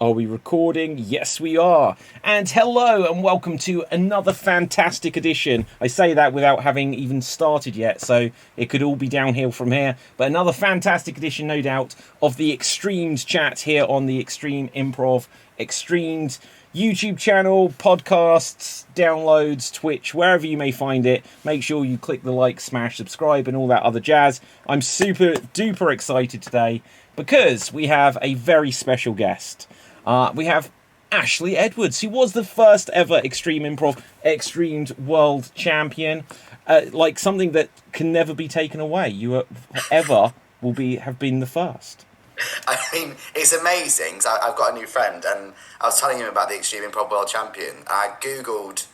Are we recording? Yes, we are. And hello and welcome to another fantastic edition. I say that without having even started yet, so it could all be downhill from here. But another fantastic edition, no doubt, of the Xstreamed Chat here on the Xstream Improv, Xstreamed YouTube channel, podcasts, downloads, Twitch, wherever you may find it. Make sure you click the like, smash, subscribe, and all that other jazz. I'm super duper excited today because we have a very special guest. We have Ashley Edwards, who was the first ever Xstream Improv Xstreamed World Champion. Like something that can never be taken away. You have been the first. I mean, it's amazing. So I've got a new friend, and I was telling him about the Xstream Improv World Champion. I googled,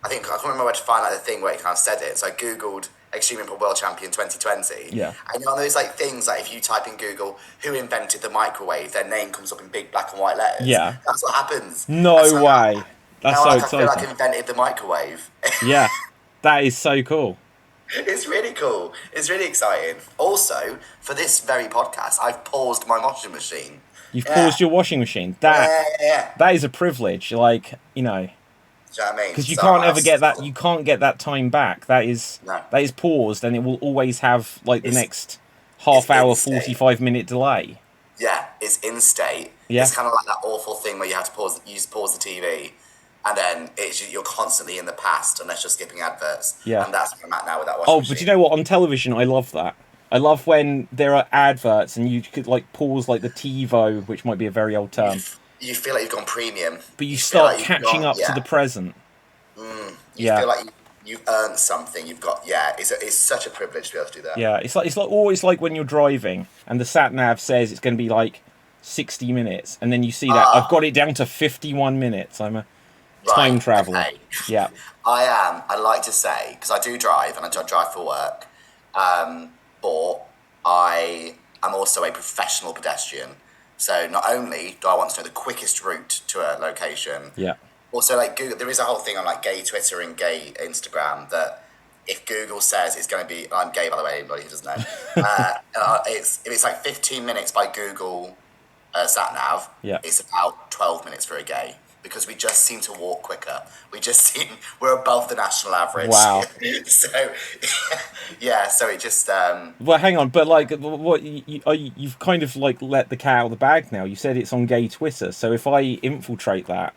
I can't remember where to find the thing where he kind of said it. So I googled Xstream Improv World Champion 2020. Yeah. And you know those things if you type in Google who invented the microwave, their name comes up in big black and white letters. Yeah. That's what happens. No way. That's so exciting. I feel like I invented the microwave. Yeah. That is so cool. It's really cool. It's really exciting. Also, for this very podcast, I've paused my washing machine. You've paused your washing machine. That is a privilege. Do you know what I mean? Because you can't ever get that. You can't get that time back. That is paused, and it will always have the next half hour, 45-minute delay. Yeah, it's in state. Yeah. It's kind of like that awful thing where you have to pause the TV, and then you're constantly in the past unless you're skipping adverts. Yeah. And that's where I'm at now with that washing machine. But you know what? On television, I love that. I love when there are adverts and you could pause the TiVo, which might be a very old term. You feel like you've gone premium. But you start catching up to the present. You feel like you've earned something. You've got it's such a privilege to be able to do that. Yeah, it's always like when you're driving and the sat nav says it's going to be 60 minutes, and then you see that I've got it down to 51 minutes. I'm a time traveler. Okay. Yeah. I like to say, because I do drive and I drive for work, but I am also a professional pedestrian. So not only do I want to know the quickest route to a location, also Google, there is a whole thing on gay Twitter and gay Instagram that if Google says it's going to be, I'm gay by the way, anybody who doesn't know, if it's 15 minutes by Google sat nav, it's about 12 minutes for a gay. Because we just seem to walk quicker. We're above the national average. Wow. So it just... Well, hang on, but what you've kind of let the cat out of the bag now. You said it's on gay Twitter, so if I infiltrate that,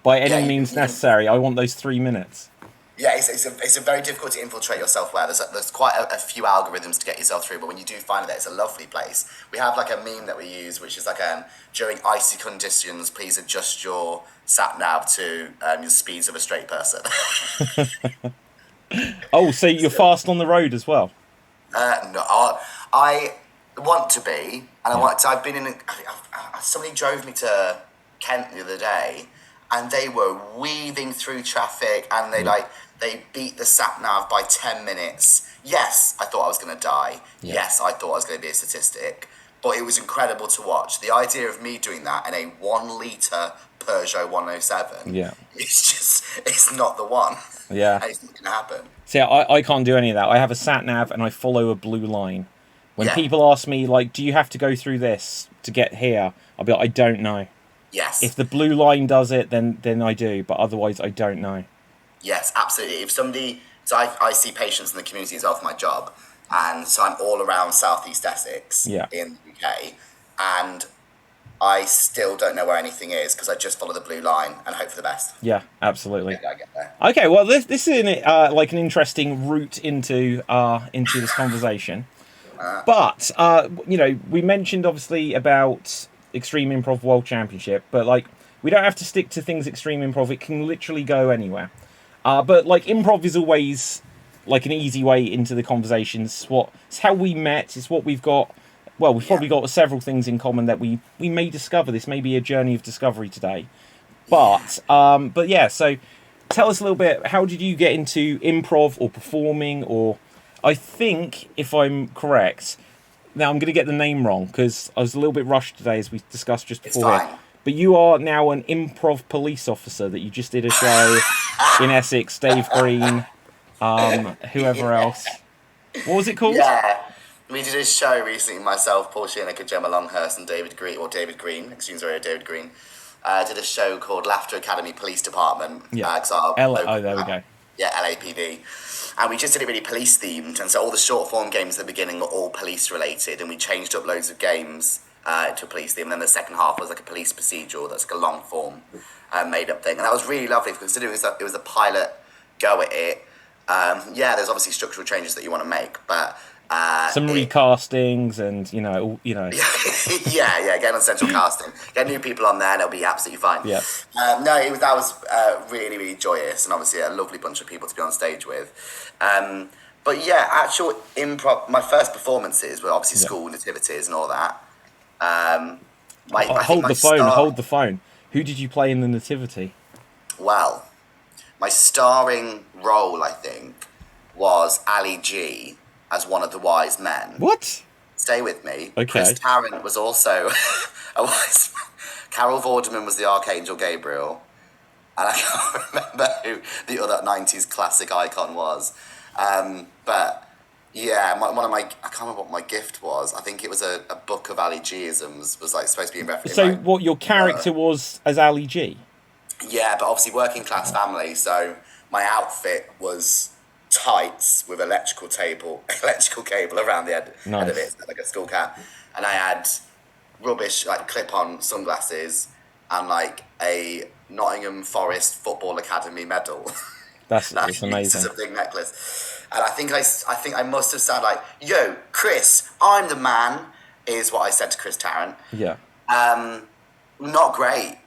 by any means necessary, I want those 3 minutes. Yeah, it's a very difficult to infiltrate yourself where there's quite a few algorithms to get yourself through, but when you do find that, it's a lovely place. We have a meme that we use, which is during icy conditions, please adjust your sat nav to the speeds of a straight person. Oh, so you're fast on the road as well? No, I want to be, and I've been in. Somebody drove me to Kent the other day, and they were weaving through traffic, and they beat the sat nav by 10 minutes. Yes, I thought I was going to die. Yeah. Yes, I thought I was going to be a statistic. But it was incredible to watch. The idea of me doing that in a 1 litre Peugeot 107, it's not the one. Yeah. And it's not going to happen. See, I can't do any of that. I have a sat nav and I follow a blue line. When people ask me, do you have to go through this to get here? I'll be like, I don't know. Yes. If the blue line does it, then I do. But otherwise, I don't know. Yes, absolutely. If somebody... So I see patients in the community as well for my job. And so I'm all around Southeast Essex in the UK. And I still don't know where anything is because I just follow the blue line and hope for the best. Yeah, absolutely. I get there. Okay, well, this is an interesting route into this conversation. But, we mentioned, obviously, about Xstream Improv World Championship. But, we don't have to stick to things Xstream Improv. It can literally go anywhere. But improv is always an easy way into the conversations. It's how we met. It's what we've got. Well, we've probably got several things in common that we may discover. This may be a journey of discovery today. But yeah. So tell us a little bit. How did you get into improv or performing? Or I think, if I'm correct, now I'm going to get the name wrong because I was a little bit rushed today, as we discussed just before here. But you are now an improv police officer that you just did a show in Essex, Dave Green, whoever else. What was it called? Yeah. We did a show recently, myself, Paul Sheenick, Gemma Longhurst and David Green, Extremes Radio, David Green, did a show called Laughter Academy Police Department. Yeah. 'Cause our Oh, local, there we go. Yeah, LAPD. And we just did it really police themed, and so all the short form games at the beginning were all police related, and we changed up loads of games to a police theme. And then the second half was like a police procedural, that's like a long form made up thing, and that was really lovely considering it was a pilot go at it. There's obviously structural changes that you want to make, but some recastings and get on central casting, get new people on there, and it'll be absolutely fine. Yeah. That was really, really joyous, and obviously a lovely bunch of people to be on stage with. But yeah, actual improv. My first performances were obviously school nativities and all that. Hold the phone. Who did you play in the nativity? Well, my starring role, I think, was Ali G as one of the wise men. What? Stay with me. Okay. Chris Tarrant was also a wise man. Carol Vorderman was the Archangel Gabriel. And I can't remember who the other 90s classic icon was. But yeah, I can't remember what my gift was. I think it was a book of Ali G-isms, was like supposed to be in reference. So what your character was as Ali G? Yeah, but obviously working class family, so my outfit was tights with electrical cable around the head of it, like a skull cap, and I had rubbish like clip-on sunglasses and like a Nottingham Forest Football Academy medal. That's amazing. It's a big necklace, and I think I must have sounded like, "Yo, Chris, I'm the man," is what I said to Chris Tarrant. Yeah. Not great,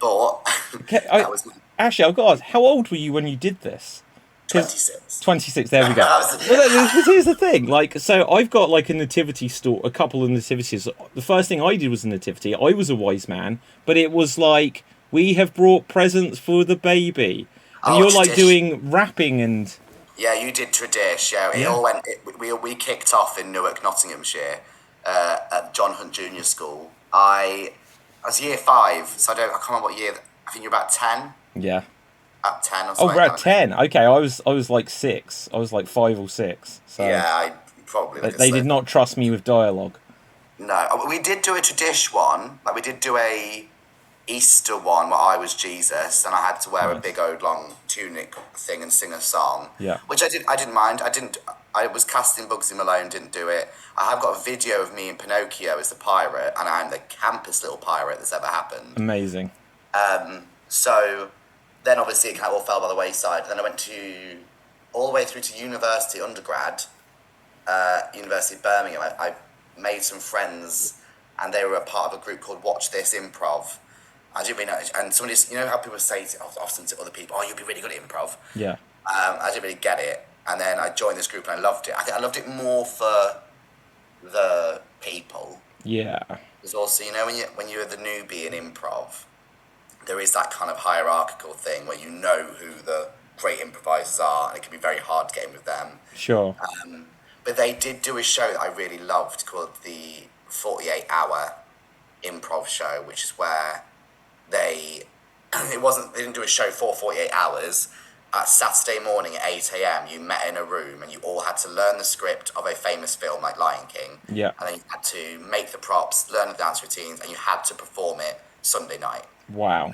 but actually, I've got to ask, how old were you when you did this? 26. 26, there we go. Well, here's the thing, so I've got a nativity store, a couple of nativities. The first thing I did was a nativity. I was a wise man, but it was like, we have brought presents for the baby. And you're tradition. doing rapping and... Yeah, you did Tradish, yeah. It all went, we kicked off in Newark, Nottinghamshire, at John Hunt Junior School. I was year 5, so I can't remember what year, I think you're about 10? Yeah. At 10 or something. Oh, we're at 10. Okay, I was like 6. I was like 5 or 6. So yeah, I probably... They did not trust me with dialogue. No, we did do a Tradish one. Like, we did do a Easter one where I was Jesus, and I had to wear a big old long tunic thing and sing a song. Yeah. Which I didn't mind. I was casting Bugsy Malone, didn't do it. I have got a video of me in Pinocchio as the pirate, and I'm the campest little pirate that's ever happened. Amazing. So then obviously it kind of all fell by the wayside. Then I went all the way through to university, undergrad, University of Birmingham. I made some friends, and they were a part of a group called Watch This Improv. I didn't really know, and somebody, how people say often to other people, "Oh, you'll be really good at improv." Yeah. I didn't really get it, and then I joined this group and I loved it. I think I loved it more for the people. Yeah. Because also, when you're the newbie in improv, there is that kind of hierarchical thing where you know who the great improvisers are, and it can be very hard to get in with them. Sure. But they did do a show that I really loved called the 48-hour improv show, which is where they didn't do a show for 48 hours. At Saturday morning at 8 a.m, you met in a room and you all had to learn the script of a famous film like Lion King. Yeah. And then you had to make the props, learn the dance routines, and you had to perform it Sunday night. Wow.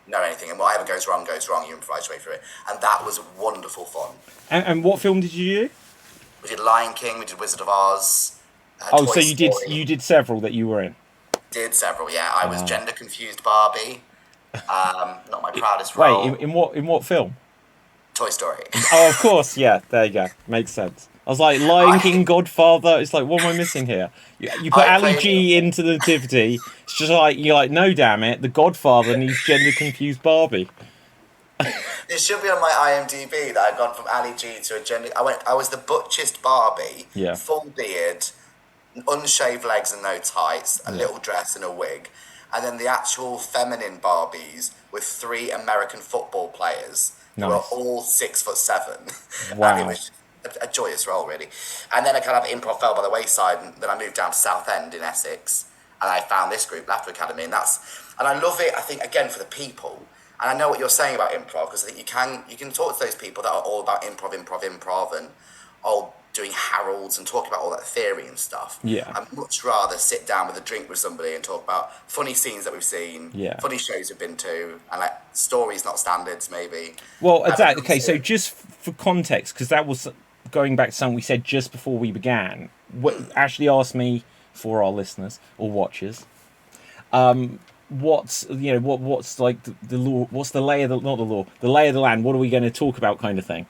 Know anything, and whatever goes wrong, you improvise your way through it. And that was wonderful fun. And what film did you do? We did Lion King, we did Wizard of Oz. So Toy you Story. you did several that you were in? Did several, yeah. I was gender confused Barbie. Not my proudest role. Wait, in what film? Toy Story. Oh, of course, yeah. There you go. Makes sense. I was like, Lion King, Godfather. It's like, what am I missing here? You put Ali G into the nativity. It's just like, you're like, no, damn it. The Godfather needs gender confused Barbie. It should be on my IMDb that I've gone from Ali G to a gender. I was the butchest Barbie. Yeah. Full beard, unshaved legs and no tights, a little dress and a wig. And then the actual feminine Barbies with 3 American football players who are all 6'7". Wow. And it was a joyous role, really. And then I kind of improv fell by the wayside, and then I moved down to Southend in Essex, and I found this group, Laughter Academy, and I love it. I think again for the people, and I know what you're saying about improv, because I think you can talk to those people that are all about improv, and doing Harolds and talking about all that theory and stuff. Yeah. I'd much rather sit down with a drink with somebody and talk about funny scenes that we've seen, funny shows we've been to, and like stories, not standards, maybe. Well, exactly. Okay, so just for context, because that was going back to something we said just before we began. Ashley asked me, for our listeners or watchers, what's like the law? What's the lay of the not the law? The lay of the land. What are we going to talk about, kind of thing?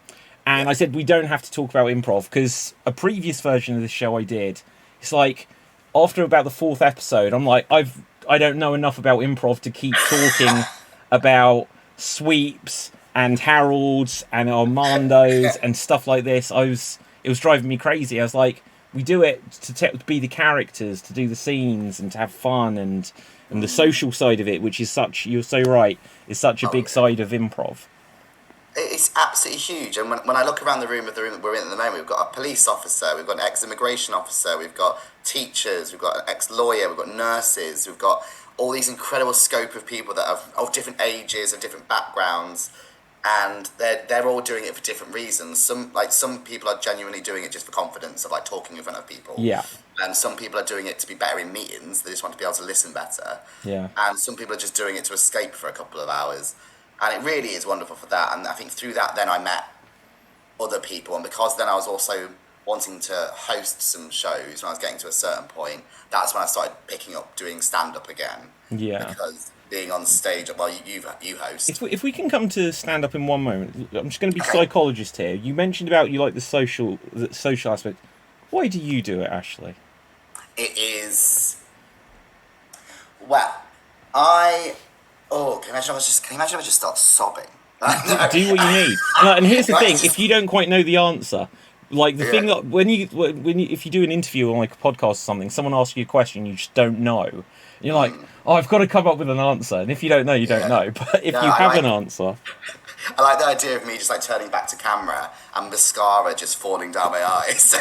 And I said we don't have to talk about improv, because a previous version of this show I did. It's like after about the 4th episode, I'm like I don't know enough about improv to keep talking about sweeps and Harolds and Armandos and stuff like this. It was driving me crazy. I was like, we do it to be the characters, to do the scenes, and to have fun, and the social side of it, which is such, you're so right, is such a big side of improv. It's absolutely huge. And when I look around the room that we're in at the moment, we've got a police officer, we've got an ex-immigration officer, we've got teachers, we've got an ex-lawyer, we've got nurses, we've got all these incredible scope of people that are of different ages, of different backgrounds, and they're all doing it for different reasons. Some people are genuinely doing it just for confidence of like talking in front of people. Yeah. And some people are doing it to be better in meetings. They just want to be able to listen better. Yeah. And some people are just doing it to escape for a couple of hours. And it really is wonderful for that. And I think through that, then I met other people. And because then I was also wanting to host some shows when I was getting to a certain point, that's when I started picking up doing stand-up again. Yeah. Because being on stage, well, you host. If we can come to stand-up in one moment, I'm just going to be psychologist here. You mentioned about you like the social aspect. Why do you do it, Ashley? It is... Well, can you imagine if I just start sobbing? Do what you need. And here's the thing: if you don't quite know the answer, like the thing that when you if you do an interview on like a podcast or something, someone asks you a question you just don't know, and you're like, oh, I've got to come up with an answer. And if you don't know, you don't know. But if you have an answer. I like the idea of me just like turning back to camera and mascara just falling down my eyes.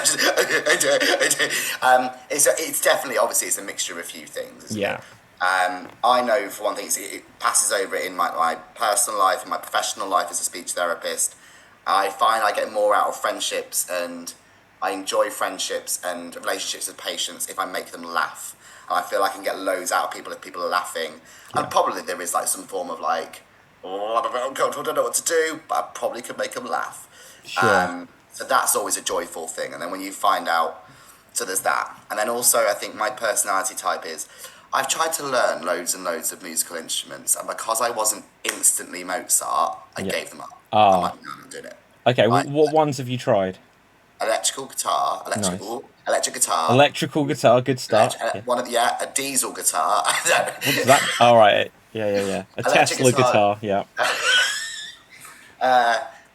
It's definitely, obviously, it's a mixture of a few things. Isn't it? I know, for one thing, it passes over in my personal life and my professional life as a speech therapist. I find I get more out of friendships, and I enjoy friendships and relationships with patients if I make them laugh. And I feel I can get loads out of people if people are laughing. Yeah. And probably there is like some form of like, I don't know what to do, but I probably could make them laugh. Sure. So that's always a joyful thing. And then when you find out, so there's that. And then also I think my personality type is, I've tried to learn loads and loads of musical instruments, and because I wasn't instantly Mozart, I gave them up. I'm like, no, I'm not doing it. Okay, what ones have you tried? Electrical guitar, electric guitar, good start. A diesel guitar. What's that? All right, yeah. A Tesla guitar, yeah.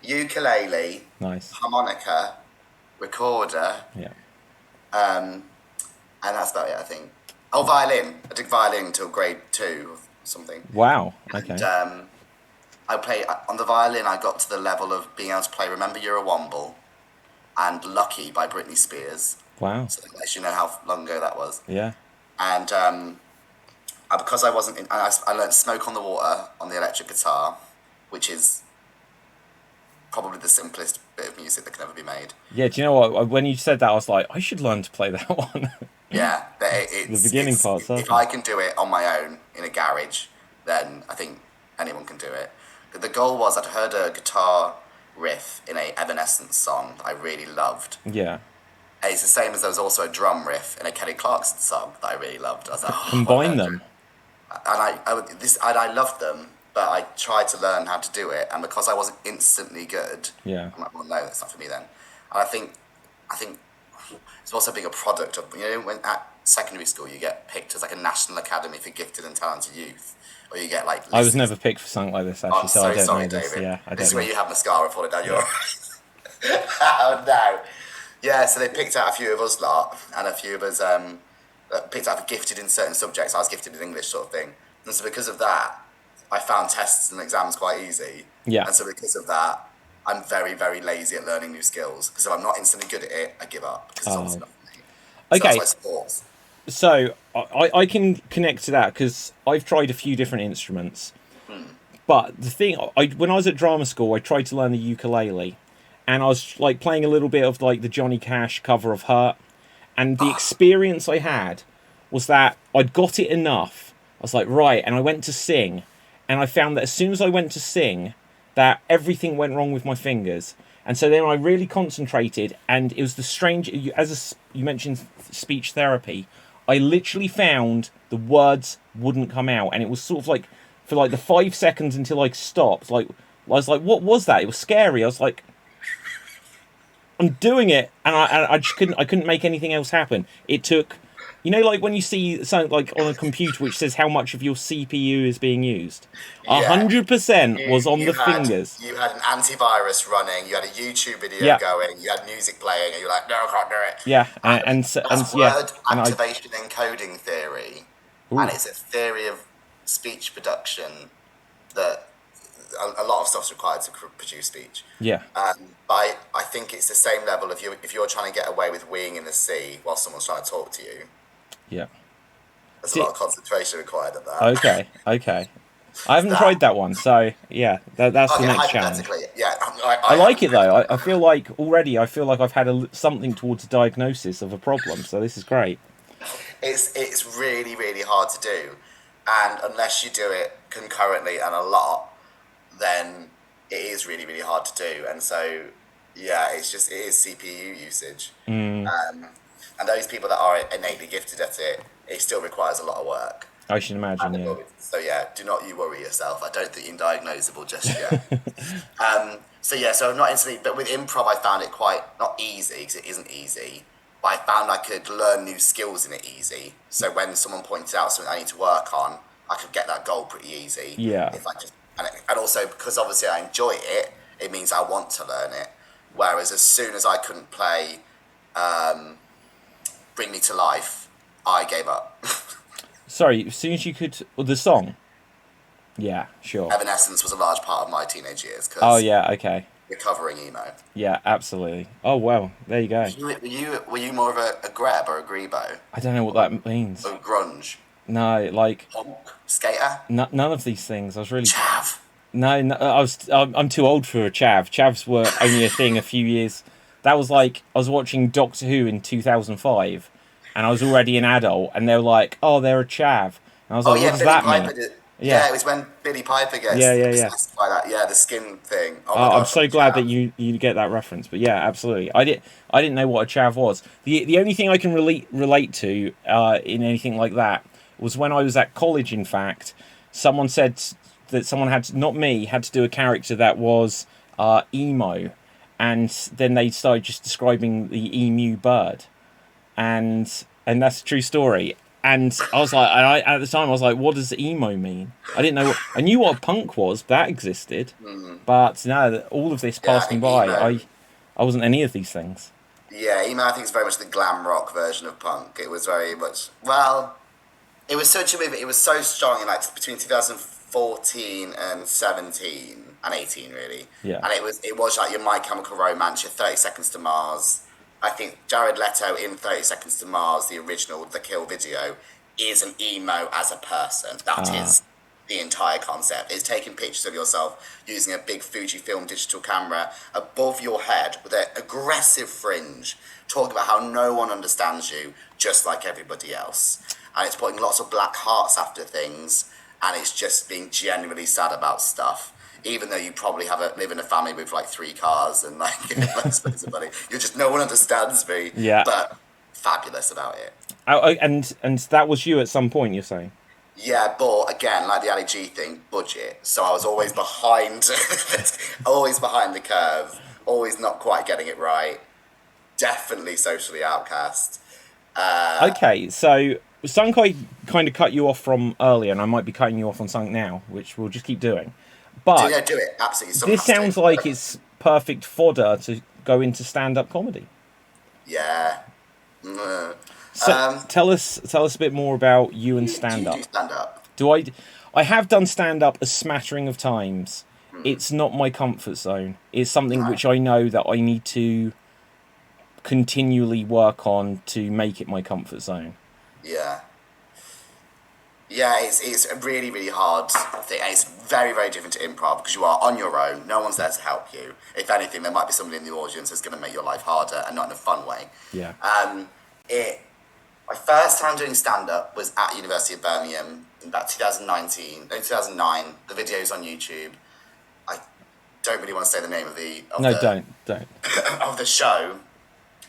Ukulele, nice. Harmonica, recorder, yeah. And that's about it, I think. Oh, violin. I did violin until grade 2 or something. Wow. Okay. And I play on the violin. I got to the level of being able to play "Remember You're a Womble" and "Lucky" by Britney Spears. Wow. So that lets you know how long ago that was. Yeah. And because I wasn't, I learned "Smoke on the Water" on the electric guitar, which is probably the simplest bit of music that can ever be made. Yeah. Do you know what? When you said that, I was like, I should learn to play that one. Yeah, it's the beginning parts. If I can do it on my own in a garage, then I think anyone can do it. But the goal was, I'd heard a guitar riff in a Evanescence song that I really loved. Yeah. And it's the same as there was also a drum riff in a Kelly Clarkson song that I really loved. I was like, combine them. And I loved them, but I tried to learn how to do it, and because I wasn't instantly good, I'm like, well, no, that's not for me then. And I think it's also being a product of, when at secondary school you get picked as like a National Academy for Gifted and Talented Youth, or you get like... I was never picked for something like this, actually, so I don't sorry, know this. David. Yeah, this is where you have mascara falling down your eyes. Oh no. Yeah, so they picked out a few of us lot, and a few of us picked out for gifted in certain subjects. I was gifted in English, sort of thing. And so because of that, I found tests and exams quite easy. Yeah. And so because of that, I'm very, very lazy at learning new skills, because if I'm not instantly good at it, I give up, because it's obviously not for me. So okay. That's like sports. So I can connect to that, because I've tried a few different instruments. But the thing, when I was at drama school, I tried to learn the ukulele, and I was like playing a little bit of like the Johnny Cash cover of Hurt, and the experience I had was that I'd got it enough. I was like, right, and I went to sing, and I found that as soon as I went to sing, that everything went wrong with my fingers. And so then I really concentrated, and it was the strange, as you mentioned speech therapy, I literally found the words wouldn't come out, and it was sort of like, for like the 5 seconds until I stopped, like, I was like, what was that? It was scary. I was like, I'm doing it, and I just couldn't make anything else happen. It took, you know, like when you see something like on a computer which says how much of your CPU is being used, 100% was on the fingers. You had an antivirus running. You had a YouTube video going. You had music playing, and you're like, no, I can't do it. Yeah, That's word activation encoding theory, and it's a theory of speech production that a lot of stuff's required to produce speech. Yeah. But I think it's the same level if you're trying to get away with weeing in the sea while someone's trying to talk to you. Yeah. There's a lot of concentration required at that. Okay. I haven't tried that one, so yeah, that's the next challenge. Yeah, I like it though. I feel like I've had something towards a diagnosis of a problem, so this is great. It's really, really hard to do, and unless you do it concurrently and a lot, then it is really, really hard to do. And so, yeah, it is CPU usage. And those people that are innately gifted at it, it still requires a lot of work. I should imagine, yeah. So yeah, do not you worry yourself. I don't think you're diagnosable just yet. So I'm not instantly, but with improv I found it quite, not easy, because it isn't easy, but I found I could learn new skills in it easy. So when someone pointed out something I need to work on, I could get that goal pretty easy. Yeah. If I just, and also because obviously I enjoy it, it means I want to learn it. Whereas as soon as I couldn't play Bring Me to Life, I gave up. Sorry, as soon as you could, the song? Yeah, sure. Evanescence was a large part of my teenage years. Oh yeah, okay. Recovering emo. Yeah, absolutely. Oh well, there you go. Were you more of a greb or a grebo? I don't know what that means. Or grunge? No, like punk, skater. None of these things. I was really chav. No, I'm too old for a chav. Chavs were only a thing a few years. That was like I was watching Doctor Who in 2005, and I was already an adult, and they were like, "Oh, they're a chav," and I was like, "What does that mean?" Yeah, it was when Billy Piper gets by that. Yeah, the skin thing. I'm so glad that you get that reference. But yeah, absolutely. I didn't know what a chav was. The only thing I can relate to in anything like that was when I was at college. In fact, someone said that someone had to do a character that was emo, and then they started just describing the emu bird, and that's a true story. And I was like, at the time, I was like, what does emo mean? I didn't know. I knew what punk was, that existed. But no, all of this passed me by. I wasn't any of these things. Yeah, emo, I think, is very much the glam rock version of punk. It was very much, well, it was such a movie. It was so strong in like between 2014 and 17 and 18, really. Yeah. And it was like your My Chemical Romance, your 30 Seconds to Mars. I think Jared Leto in 30 Seconds to Mars, the original The Kill video, is an emo as a person. That is the entire concept. It's taking pictures of yourself using a big Fujifilm digital camera above your head with an aggressive fringe, talking about how no one understands you, just like everybody else. And it's putting lots of black hearts after things, and it's just being genuinely sad about stuff. Even though you probably live in a family with like 3 cars and like loads of money, you're just, no one understands me. Yeah. But fabulous about it. And that was you at some point, you're saying? Yeah, but again, like the Ali G thing, budget. So I was always behind, always behind the curve, always not quite getting it right. Definitely socially outcast. Okay, so something I kind of cut you off from earlier, and I might be cutting you off on something now, which we'll just keep doing. But do it, absolutely. This sounds like it's perfect fodder to go into stand-up comedy. Yeah. So tell us a bit more about you and stand-up. Do you do stand-up? I have done stand-up a smattering of times. It's not my comfort zone. It's something which I know that I need to continually work on to make it my comfort zone. Yeah. Yeah, it's a really, really hard thing. And it's very, very different to improv because you are on your own. No one's there to help you. If anything, there might be somebody in the audience that's going to make your life harder and not in a fun way. Yeah. My first time doing stand-up was at University of Birmingham in about 2009. The video's on YouTube. I don't really want to say the name of Don't. of the show,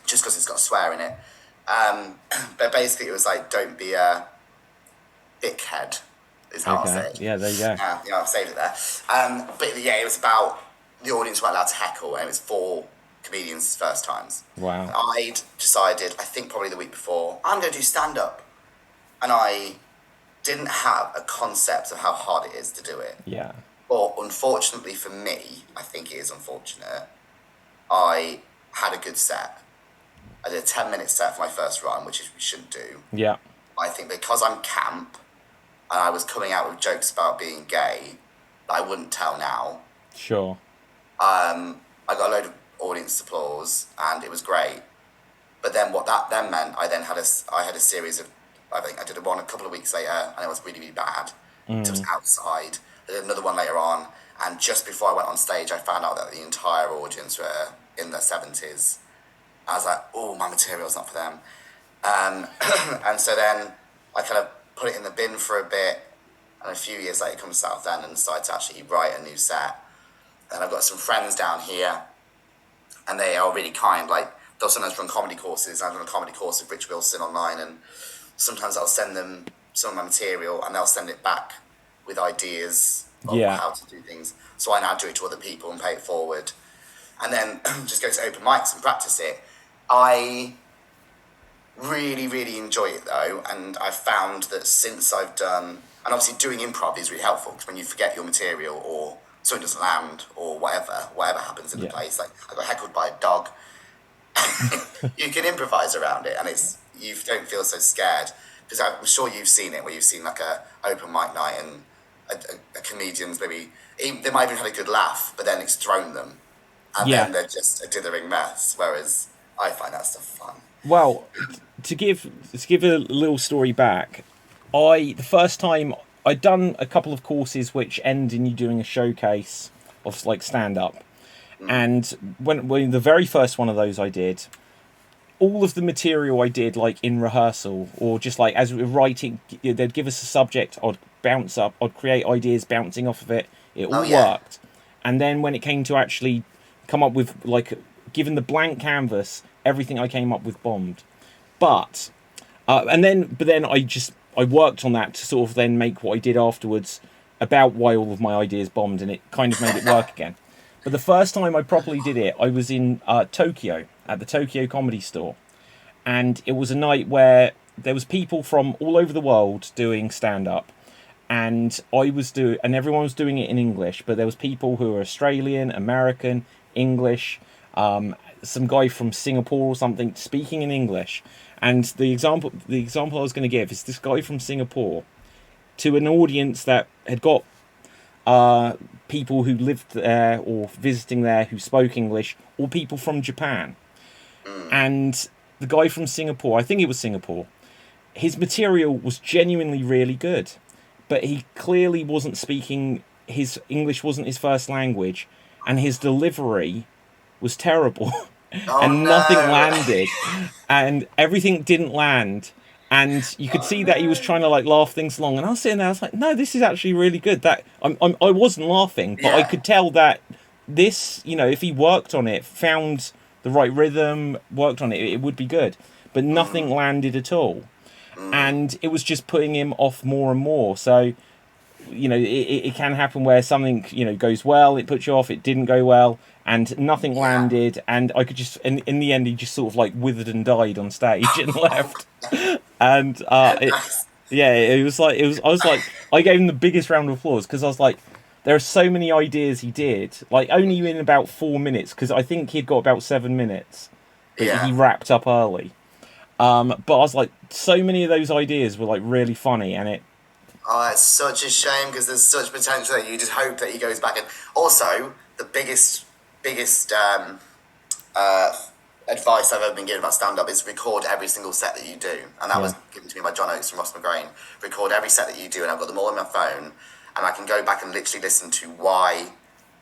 just because it's got a swear in it. But basically, it was like, don't be a dickhead, is how I'll say it. Yeah, there you go. I've saved it there. But yeah, it was about the audience weren't allowed to heckle, and it was 4 comedians' first times. Wow. And I'd decided, I think probably the week before, I'm going to do stand-up. And I didn't have a concept of how hard it is to do it. Yeah. But unfortunately for me, I think it is unfortunate, I had a good set. I did a 10-minute set for my first run, which is we shouldn't do. Yeah. I think because I'm camp, and I was coming out with jokes about being gay, that I wouldn't tell now. Sure. I got a load of audience applause, and it was great. But then what that then meant, I had a series of, I think I did one a couple of weeks later, and it was really, really bad. It was outside. I did another one later on, and just before I went on stage, I found out that the entire audience were in their 70s. I was like, oh, my material's not for them. And so then I kind of put it in the bin for a bit, and a few years later come South End and decided to actually write a new set. And I've got some friends down here, and they are really kind. Like, they'll sometimes run comedy courses. I've done a comedy course with Rich Wilson online, and sometimes I'll send them some of my material, and they'll send it back with ideas of how to do things. So I now do it to other people and pay it forward. And then just go to open mics and practice it. I really, really enjoy it though, and I've found that since I've done, and obviously doing improv is really helpful because when you forget your material or something doesn't land or whatever happens in the place, like I got heckled by a dog, you can improvise around it, and you don't feel so scared because I'm sure you've seen it where you've seen like a open mic night and a comedian's maybe they might even had a good laugh, but then it's thrown them, and then they're just a dithering mess. Whereas I find that stuff fun. Well, to give a little story back, the first time I'd done a couple of courses which end in you doing a showcase of like stand up, and when the very first one of those I did, all of the material I did like in rehearsal or just like as we were writing, they'd give us a subject, I'd bounce up, I'd create ideas bouncing off of it. It all worked, and then when it came to actually come up with like given the blank canvas, everything I came up with bombed. But then I worked on that to sort of then make what I did afterwards about why all of my ideas bombed, and it kind of made it work again. But the first time I properly did it, I was in Tokyo at the Tokyo Comedy Store, and it was a night where there was people from all over the world doing stand-up, and everyone was doing it in English, but there was people who were Australian, American, English, some guy from Singapore or something speaking in English. And the example I was going to give is this guy from Singapore to an audience that had got people who lived there or visiting there who spoke English, or people from Japan. And the guy from Singapore, I think it was Singapore, his material was genuinely really good, but he clearly wasn't speaking, his English wasn't his first language, and his delivery was terrible. Nothing landed, and everything didn't land, and you could see that he was trying to like laugh things along, and I was sitting there, I was like, no, this is actually really good. That I wasn't laughing, but I could tell that this, if he worked on it, found the right rhythm, worked on it, it would be good, but nothing landed at all, and it was just putting him off more and more. So it can happen where something goes well, it puts you off, it didn't go well, and nothing landed, and I could just in the end he just sort of like withered and died on stage and left. And I gave him the biggest round of applause because I was like, there are so many ideas he did, like only in about 4 minutes, because I think he'd got about 7 minutes, but he wrapped up early. But I was like, so many of those ideas were like really funny, and it. Oh, it's such a shame because there's such potential that you just hope that he goes back. And also, the biggest advice I've ever been given about stand-up is record every single set that you do. And that was Yeah. given to me by John Oates from Ross McGrain. Record every set that you do, and I've got them all on my phone, and I can go back and literally listen to why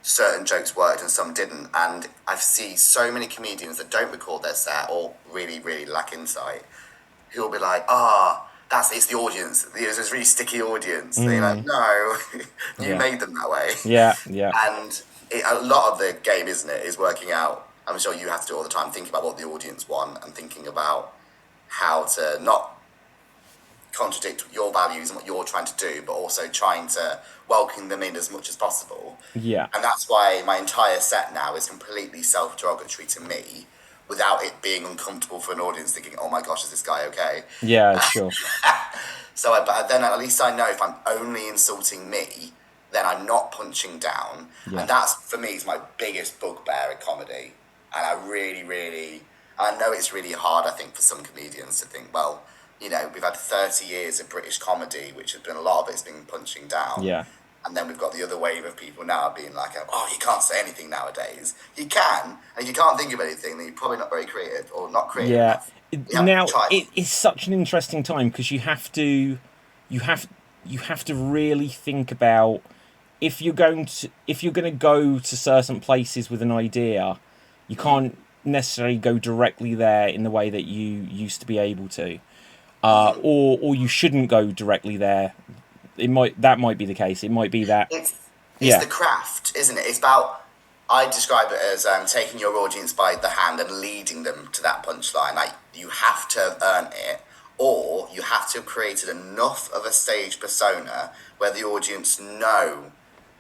certain jokes worked and some didn't. And I see so many comedians that don't record their set or really, really lack insight, who will be like, it's the audience. There's this really sticky audience. They're like, no, you made them that way. Yeah, yeah. And a lot of the game, isn't it, is working out. I'm sure you have to do all the time, thinking about what the audience want and thinking about how to not contradict your values and what you're trying to do, but also trying to welcome them in as much as possible. Yeah. And that's why my entire set now is completely self-derogatory to me, without it being uncomfortable for an audience thinking, oh my gosh, is this guy okay? Yeah, sure. But then at least I know if I'm only insulting me, then I'm not punching down. Yeah. And that's, for me, is my biggest bugbear in comedy. And I really, really, I know it's really hard, I think, for some comedians to think, well, you know, we've had 30 years of British comedy, which has been a lot of it's been punching down. Yeah. And then we've got the other wave of people now being like, oh, you can't say anything nowadays. You can, and if you can't think of anything, then you're probably not very creative or not creative enough. Now it's such an interesting time because you have to really think about if you're going to go to certain places with an idea, you can't necessarily go directly there in the way that you used to be able to, or you shouldn't go directly there. That might be the case. It might be that it's the craft, isn't it? It's about, I describe it as taking your audience by the hand and leading them to that punchline. Like, you have to have earned it, or you have to have created enough of a stage persona where the audience know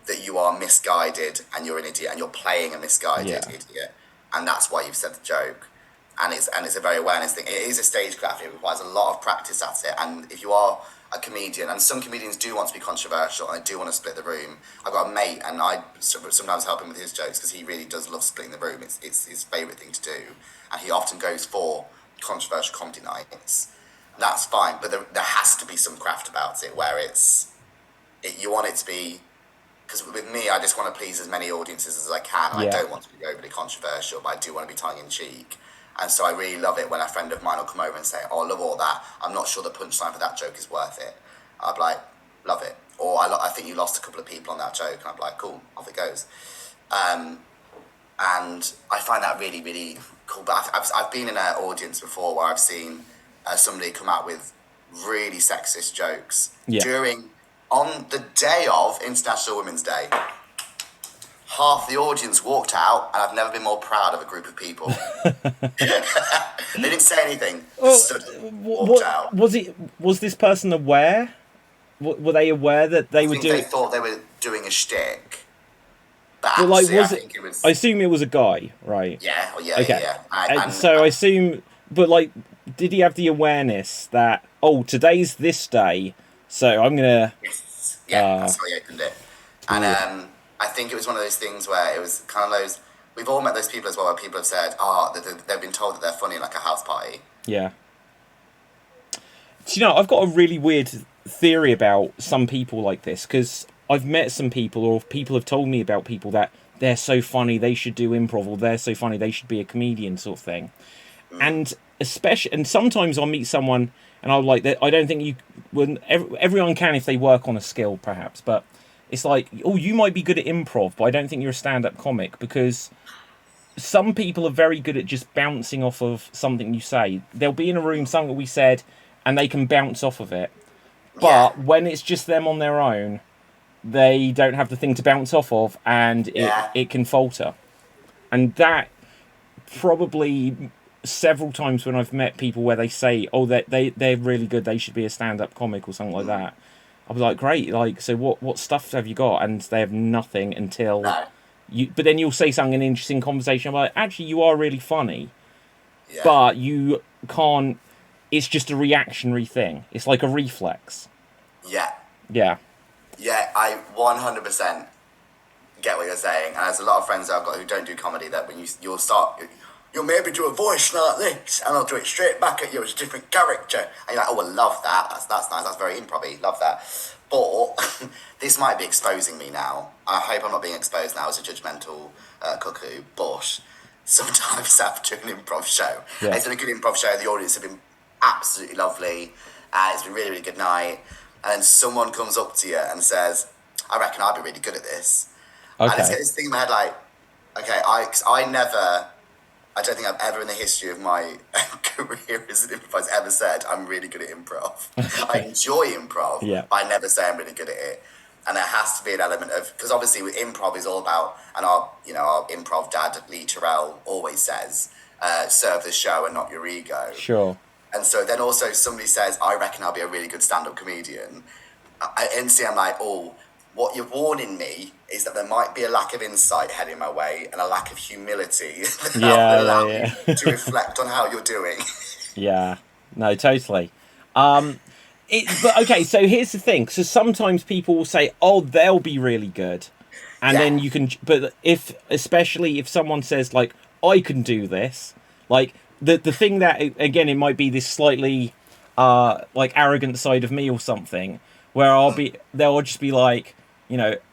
that you are misguided and you're an idiot and you're playing a misguided idiot, and that's why you've said the joke. And it's a very awareness thing. It is a stagecraft. It requires a lot of practice at it. And if you are a comedian, and some comedians do want to be controversial and they do want to split the room. I've got a mate, and I sometimes help him with his jokes because he really does love splitting the room. It's his favourite thing to do, and he often goes for controversial comedy nights. And that's fine, but there has to be some craft about it where you want it to be. Because with me, I just want to please as many audiences as I can. I don't want to be overly controversial, but I do want to be tongue-in-cheek. And so I really love it when a friend of mine will come over and say, oh, I love all that. I'm not sure the punchline for that joke is worth it. I'd be like, love it. Or I think you lost a couple of people on that joke. And I'd be like, cool, off it goes. And I find that really, really cool. But I've been in an audience before where I've seen somebody come out with really sexist jokes on the day of International Women's Day. Half the audience walked out, and I've never been more proud of a group of people. They didn't say anything. Walked out. Was this person aware? Were they aware that they were doing? They thought they were doing a shtick. But well, actually, I think it was. I assume it was a guy, right? Yeah. Okay. Yeah. I assume, but like, did he have the awareness that today's this day, so I'm gonna? Yes. Yeah, that's how he opened it, and I think it was one of those things where it was kind of those. We've all met those people as well, where people have said, they've been told that they're funny like a house party. Yeah. Do you know, I've got a really weird theory about some people like this, because I've met some people, or people have told me about people that they're so funny, they should do improv, or they're so funny, they should be a comedian, sort of thing. And sometimes I'll meet someone, and I'll like, I don't think everyone can if they work on a skill, perhaps, but it's like, you might be good at improv, but I don't think you're a stand-up comic, because some people are very good at just bouncing off of something you say. They'll be in a room, something we said, and they can bounce off of it. But when it's just them on their own, they don't have the thing to bounce off of, and it can falter. And that probably several times when I've met people where they say, they're really good, they should be a stand-up comic or something like that. I was like, great, like, so what stuff have you got? And they have nothing until but then you'll say something in an interesting conversation. I'm like, actually, you are really funny, but you can't, it's just a reactionary thing. It's like a reflex. Yeah. Yeah, I 100% get what you're saying. And there's a lot of friends that I've got who don't do comedy that when you'll maybe do a voice like this, and I'll do it straight back at you as a different character. And you're like, I love that. That's nice. That's very improv-y. Love that. But this might be exposing me now. I hope I'm not being exposed now as a judgmental cuckoo. But sometimes after an improv show. Yeah. It's been a good improv show. The audience have been absolutely lovely. It's been a really, really good night. And then someone comes up to you and says, I reckon I'd be really good at this. Okay. And it's this thing in my head like, okay, I don't think I've ever in the history of my career as an improviser ever said I'm really good at improv. I enjoy improv, but I never say I'm really good at it. And there has to be an element of, because obviously with improv is all about, and our improv dad, Lee Terrell, always says, serve the show and not your ego. Sure. And so then also somebody says, I reckon I'll be a really good stand-up comedian. Instantly I'm like, oh, what you're warning me is that there might be a lack of insight heading my way and a lack of humility that will allow you to reflect on how you're doing. Yeah, no, totally. But okay, so here's the thing. So sometimes people will say, oh, they'll be really good. And then you can, but especially if someone says like, I can do this, like the thing that, again, it might be this slightly like arrogant side of me or something, where they'll just be like,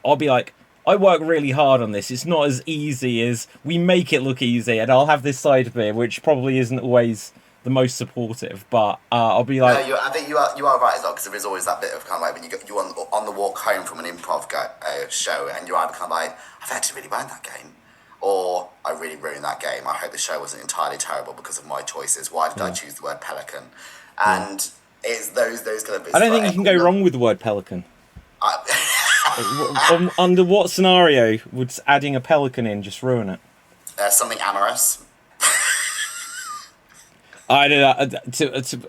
I'll be like, I work really hard on this. It's not as easy as we make it look easy. And I'll have this side of me, which probably isn't always the most supportive, but I'll be like... No, I think you are right as well, because there is always that bit of kind of like when you're on the walk home from an improv show and you're either kind of like, I've actually really won that game, or I really ruined that game. I hope the show wasn't entirely terrible because of my choices. Why did I choose the word pelican? And it's those kind of bits. I don't think you can go wrong with the word pelican. Under what scenario would adding a pelican in just ruin it? Something amorous. I don't know.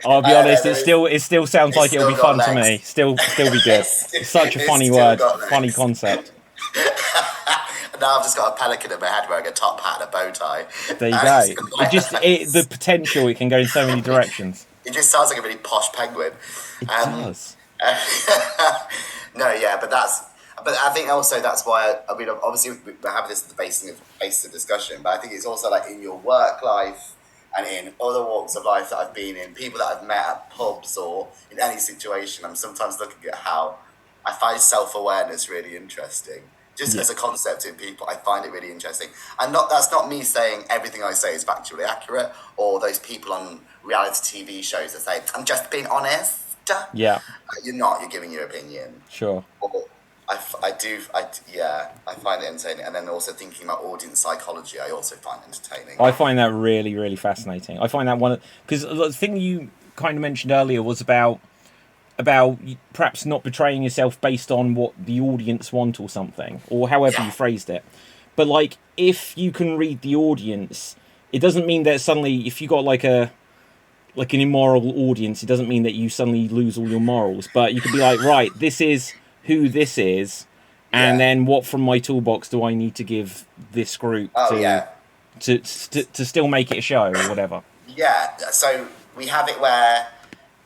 I'll be honest. It still sounds like it'll be fun to me. Still be good. It's such a funny word, funny concept. Now I've just got a pelican in my head wearing a top hat and a bow tie. There you go. The potential, it can go in so many directions. It just sounds like a really posh penguin. It does. No, yeah, but I think also that's why, I mean, obviously we're having this at the basis of discussion, but I think it's also like in your work life and in other walks of life that I've been in, people that I've met at pubs or in any situation, I'm sometimes looking at how I find self-awareness really interesting. Just as a concept in people, I find it really interesting. And that's not me saying everything I say is factually accurate, or those people on reality TV shows that say, I'm just being honest. Yeah. You're not, you're giving your opinion. Sure. I find it entertaining. And then also thinking about audience psychology, I also find entertaining. I find that really, really fascinating. I find that because the thing you kind of mentioned earlier was about perhaps not betraying yourself based on what the audience want or something, or however you phrased it. But like, if you can read the audience, it doesn't mean that suddenly, if you got like an immoral audience, it doesn't mean that you suddenly lose all your morals. But you could be like, right, this is who this is, and then what from my toolbox do I need to give this group to still make it a show or whatever. Yeah, so we have it where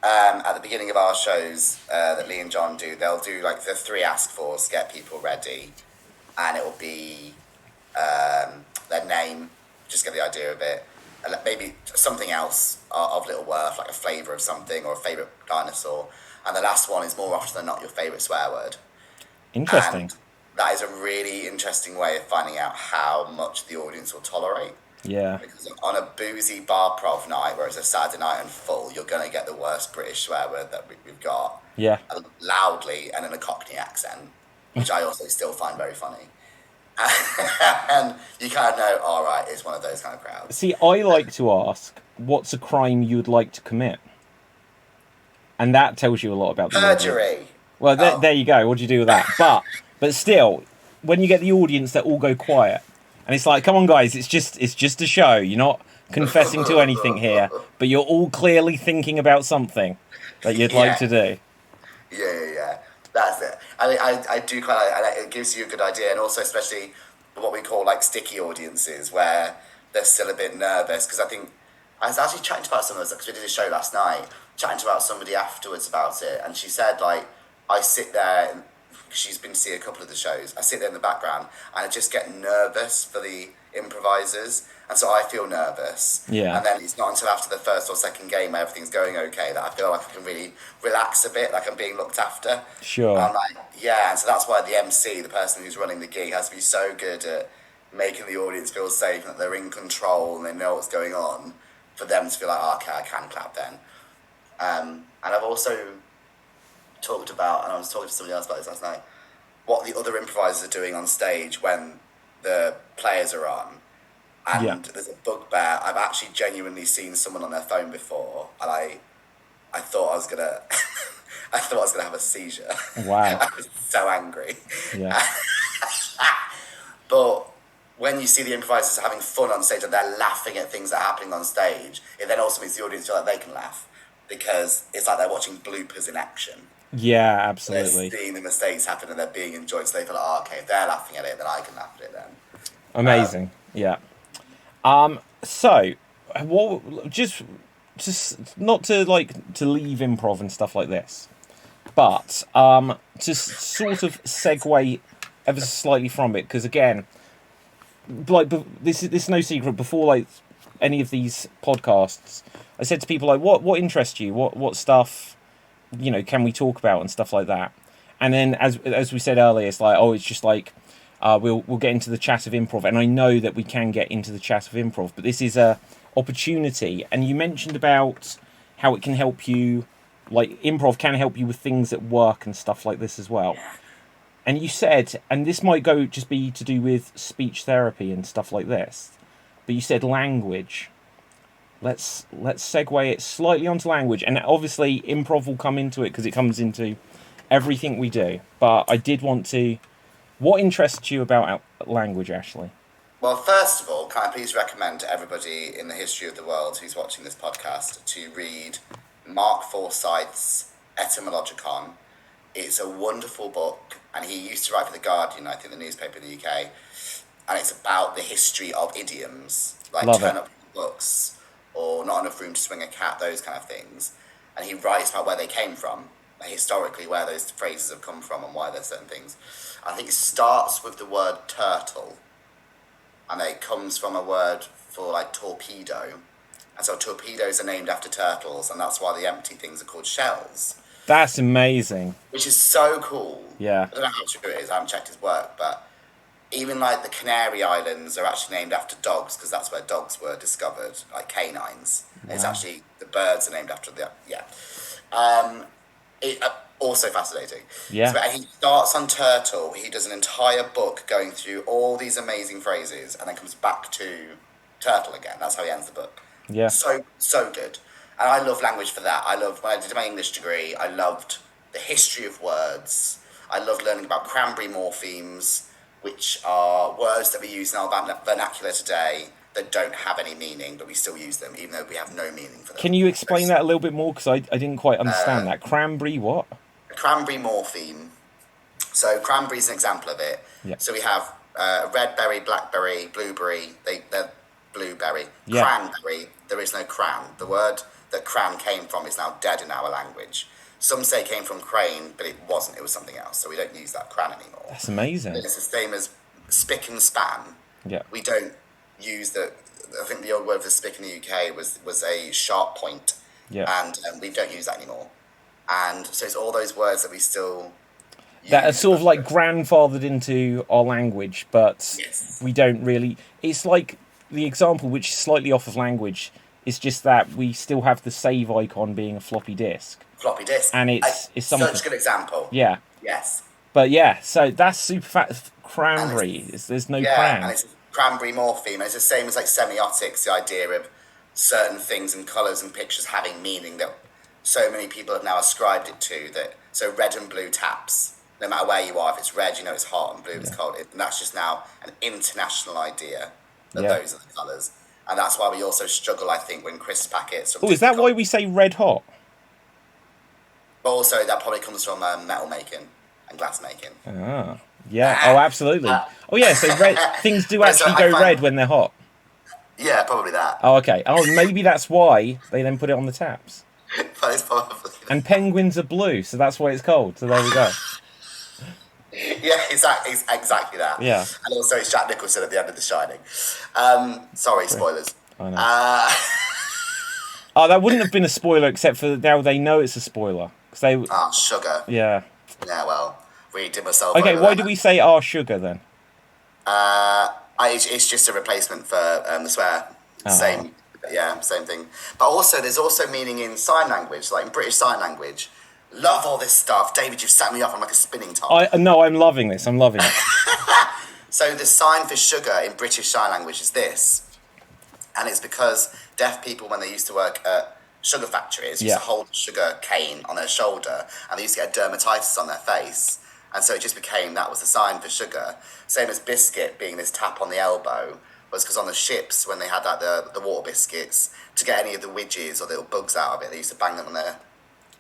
at the beginning of our shows that Lee and John do, they'll do like the 3 ask fors to get people ready, and it will be their name, just get the idea of it, and maybe something else of little worth, like a flavour of something or a favourite dinosaur, and the last one is more often than not your favourite swear word. Interesting. And that is a really interesting way of finding out how much the audience will tolerate. Yeah. Because on a boozy bar prov night where it's a Saturday night and full, you're going to get the worst British swear word that we've got. Yeah. Loudly and in a Cockney accent, which I also still find very funny. And you kind of know, all right, it's one of those kind of crowds. See, I like to ask, what's a crime you would like to commit? And that tells you a lot about the perjury. Audience. Well, there you go. What do you do with that? But still, when you get the audience that all go quiet, and it's like, come on, guys, it's just a show. You're not confessing to anything here, but you're all clearly thinking about something that you'd like to do. Yeah. That's it. I do kind of, it gives you a good idea, and also especially what we call like sticky audiences, where they're still a bit nervous. Because I was actually chatting about some of this, because we did a show last night, chatting about somebody afterwards about it, and she said, like, I sit there, and she's been to see a couple of the shows, I sit there in the background, and I just get nervous for the improvisers, and so I feel nervous. Yeah. And then it's not until after the first or second game where everything's going okay that I feel like I can really relax a bit, like I'm being looked after. Sure. And I'm like, yeah, and so that's why the MC, the person who's running the gig, has to be so good at making the audience feel safe and that they're in control and they know what's going on, for them to feel like, oh, okay, I can clap then. And I've also talked about, and I was talking to somebody else about this last night, what the other improvisers are doing on stage when the players are on. And there's a bugbear. I've actually genuinely seen someone on their phone before, and I thought I was gonna have a seizure. Wow. I was so angry. Yeah. But when you see the improvisers having fun on stage and they're laughing at things that are happening on stage, it then also makes the audience feel like they can laugh, because it's like they're watching bloopers in action. Yeah, absolutely. They're seeing the mistakes happen and they're being enjoyed, so they feel like, oh, okay, if they're laughing at it, then I can laugh at it then. Amazing. Yeah. So, just not to leave improv and stuff like this, but to sort of segue ever so slightly from it, because again, this is no secret. Before any of these podcasts, I said to people what interests you, what stuff, can we talk about and stuff like that. And then as we said earlier, it's it's just we'll get into the chat of improv, and I know that we can get into the chat of improv, but this is a opportunity. And you mentioned about how it can help you, improv can help you with things at work and stuff like this as well. And you said, and this might just be to do with speech therapy and stuff like this, but you said language. Let's segue it slightly onto language, and obviously improv will come into it because it comes into everything we do. But I did want to. What interests you about language, Ashley? Well, first of all, can I please recommend to everybody in the history of the world who's watching this podcast to read Mark Forsyth's Etymologicon. It's a wonderful book, and he used to write for The Guardian, I think the newspaper in the UK, and it's about the history of idioms, turn up books, or not enough room to swing a cat, those kind of things. And he writes about where they came from, historically, where those phrases have come from and why there's certain things. I think it starts with the word turtle, and it comes from a word for torpedo. And so torpedoes are named after turtles, and that's why the empty things are called shells. That's amazing. Which is so cool. Yeah. I don't know how true it is, I haven't checked his work, but even the Canary Islands are actually named after dogs, because that's where dogs were discovered, canines. Wow. It's actually, the birds are named after also fascinating. Yeah. So he starts on turtle. He does an entire book going through all these amazing phrases, and then comes back to turtle again. That's how he ends the book. Yeah. So good. And I love language for that. When I did my English degree, I loved the history of words. I loved learning about cranberry morphemes, which are words that we use in our vernacular today that don't have any meaning, but we still use them, even though we have no meaning for them. Can you explain that a little bit more? Because I didn't quite understand that. Cranberry what? A cranberry morpheme. So cranberry is an example of it. Yeah. So we have red berry, blackberry, blueberry, they're blueberry. Yeah. Cranberry, there is no cran. The word that cran came from is now dead in our language. Some say it came from crane, but it wasn't. It was something else. So we don't use that cran anymore. That's amazing. It's the same as spick and span. Yeah. We don't use I think the old word for spick in the UK was a sharp point. Yeah. And we don't use that anymore. And so it's all those words that we still use. That are sort of grandfathered into our language, but we don't really. It's like the example, which is slightly off of language, is just that we still have the save icon being a floppy disk. Floppy disk. And it's something. Such a good example. Yeah. Yes. But so that's super fat. Cranberry. There's no cran. And it's a cranberry morpheme. And it's the same as semiotics, the idea of certain things and colours and pictures having meaning that so many people have now ascribed it to. So red and blue taps. No matter where you are, if it's red, it's hot, and blue is cold. And that's just now an international idea that those are the colours. And that's why we also struggle, I think, when crisp packets... Oh, is that why we say red hot? But also, that probably comes from metal making and glass making. Ah, yeah. Oh, absolutely. So red things do actually go red when they're hot. Yeah, probably that. Oh, okay. Oh, maybe that's why they then put it on the taps. That is probably... And penguins are blue, so that's why it's cold. So there we go. Yeah, exactly that. Yeah. And also it's Jack Nicholson at the end of The Shining. Sorry, spoilers. I know. That wouldn't have been a spoiler, except for now they know it's a spoiler. Sugar. Yeah. Yeah, well, we did myself. Okay, why do we say sugar then? I It's just a replacement for the swear. Same thing. But also, there's also meaning in sign language, like in British Sign Language. Love all this stuff. David, you've set me up. I'm like a spinning top. No, I'm loving this. I'm loving it. So the sign for sugar in British Sign Language is this. And it's because deaf people, when they used to work at sugar factories, used to hold a sugar cane on their shoulder, and they used to get dermatitis on their face. And so it just became, that was the sign for sugar. Same as biscuit being this tap on the elbow, was because on the ships, when they had like the water biscuits, to get any of the widgets or little bugs out of it, they used to bang them on their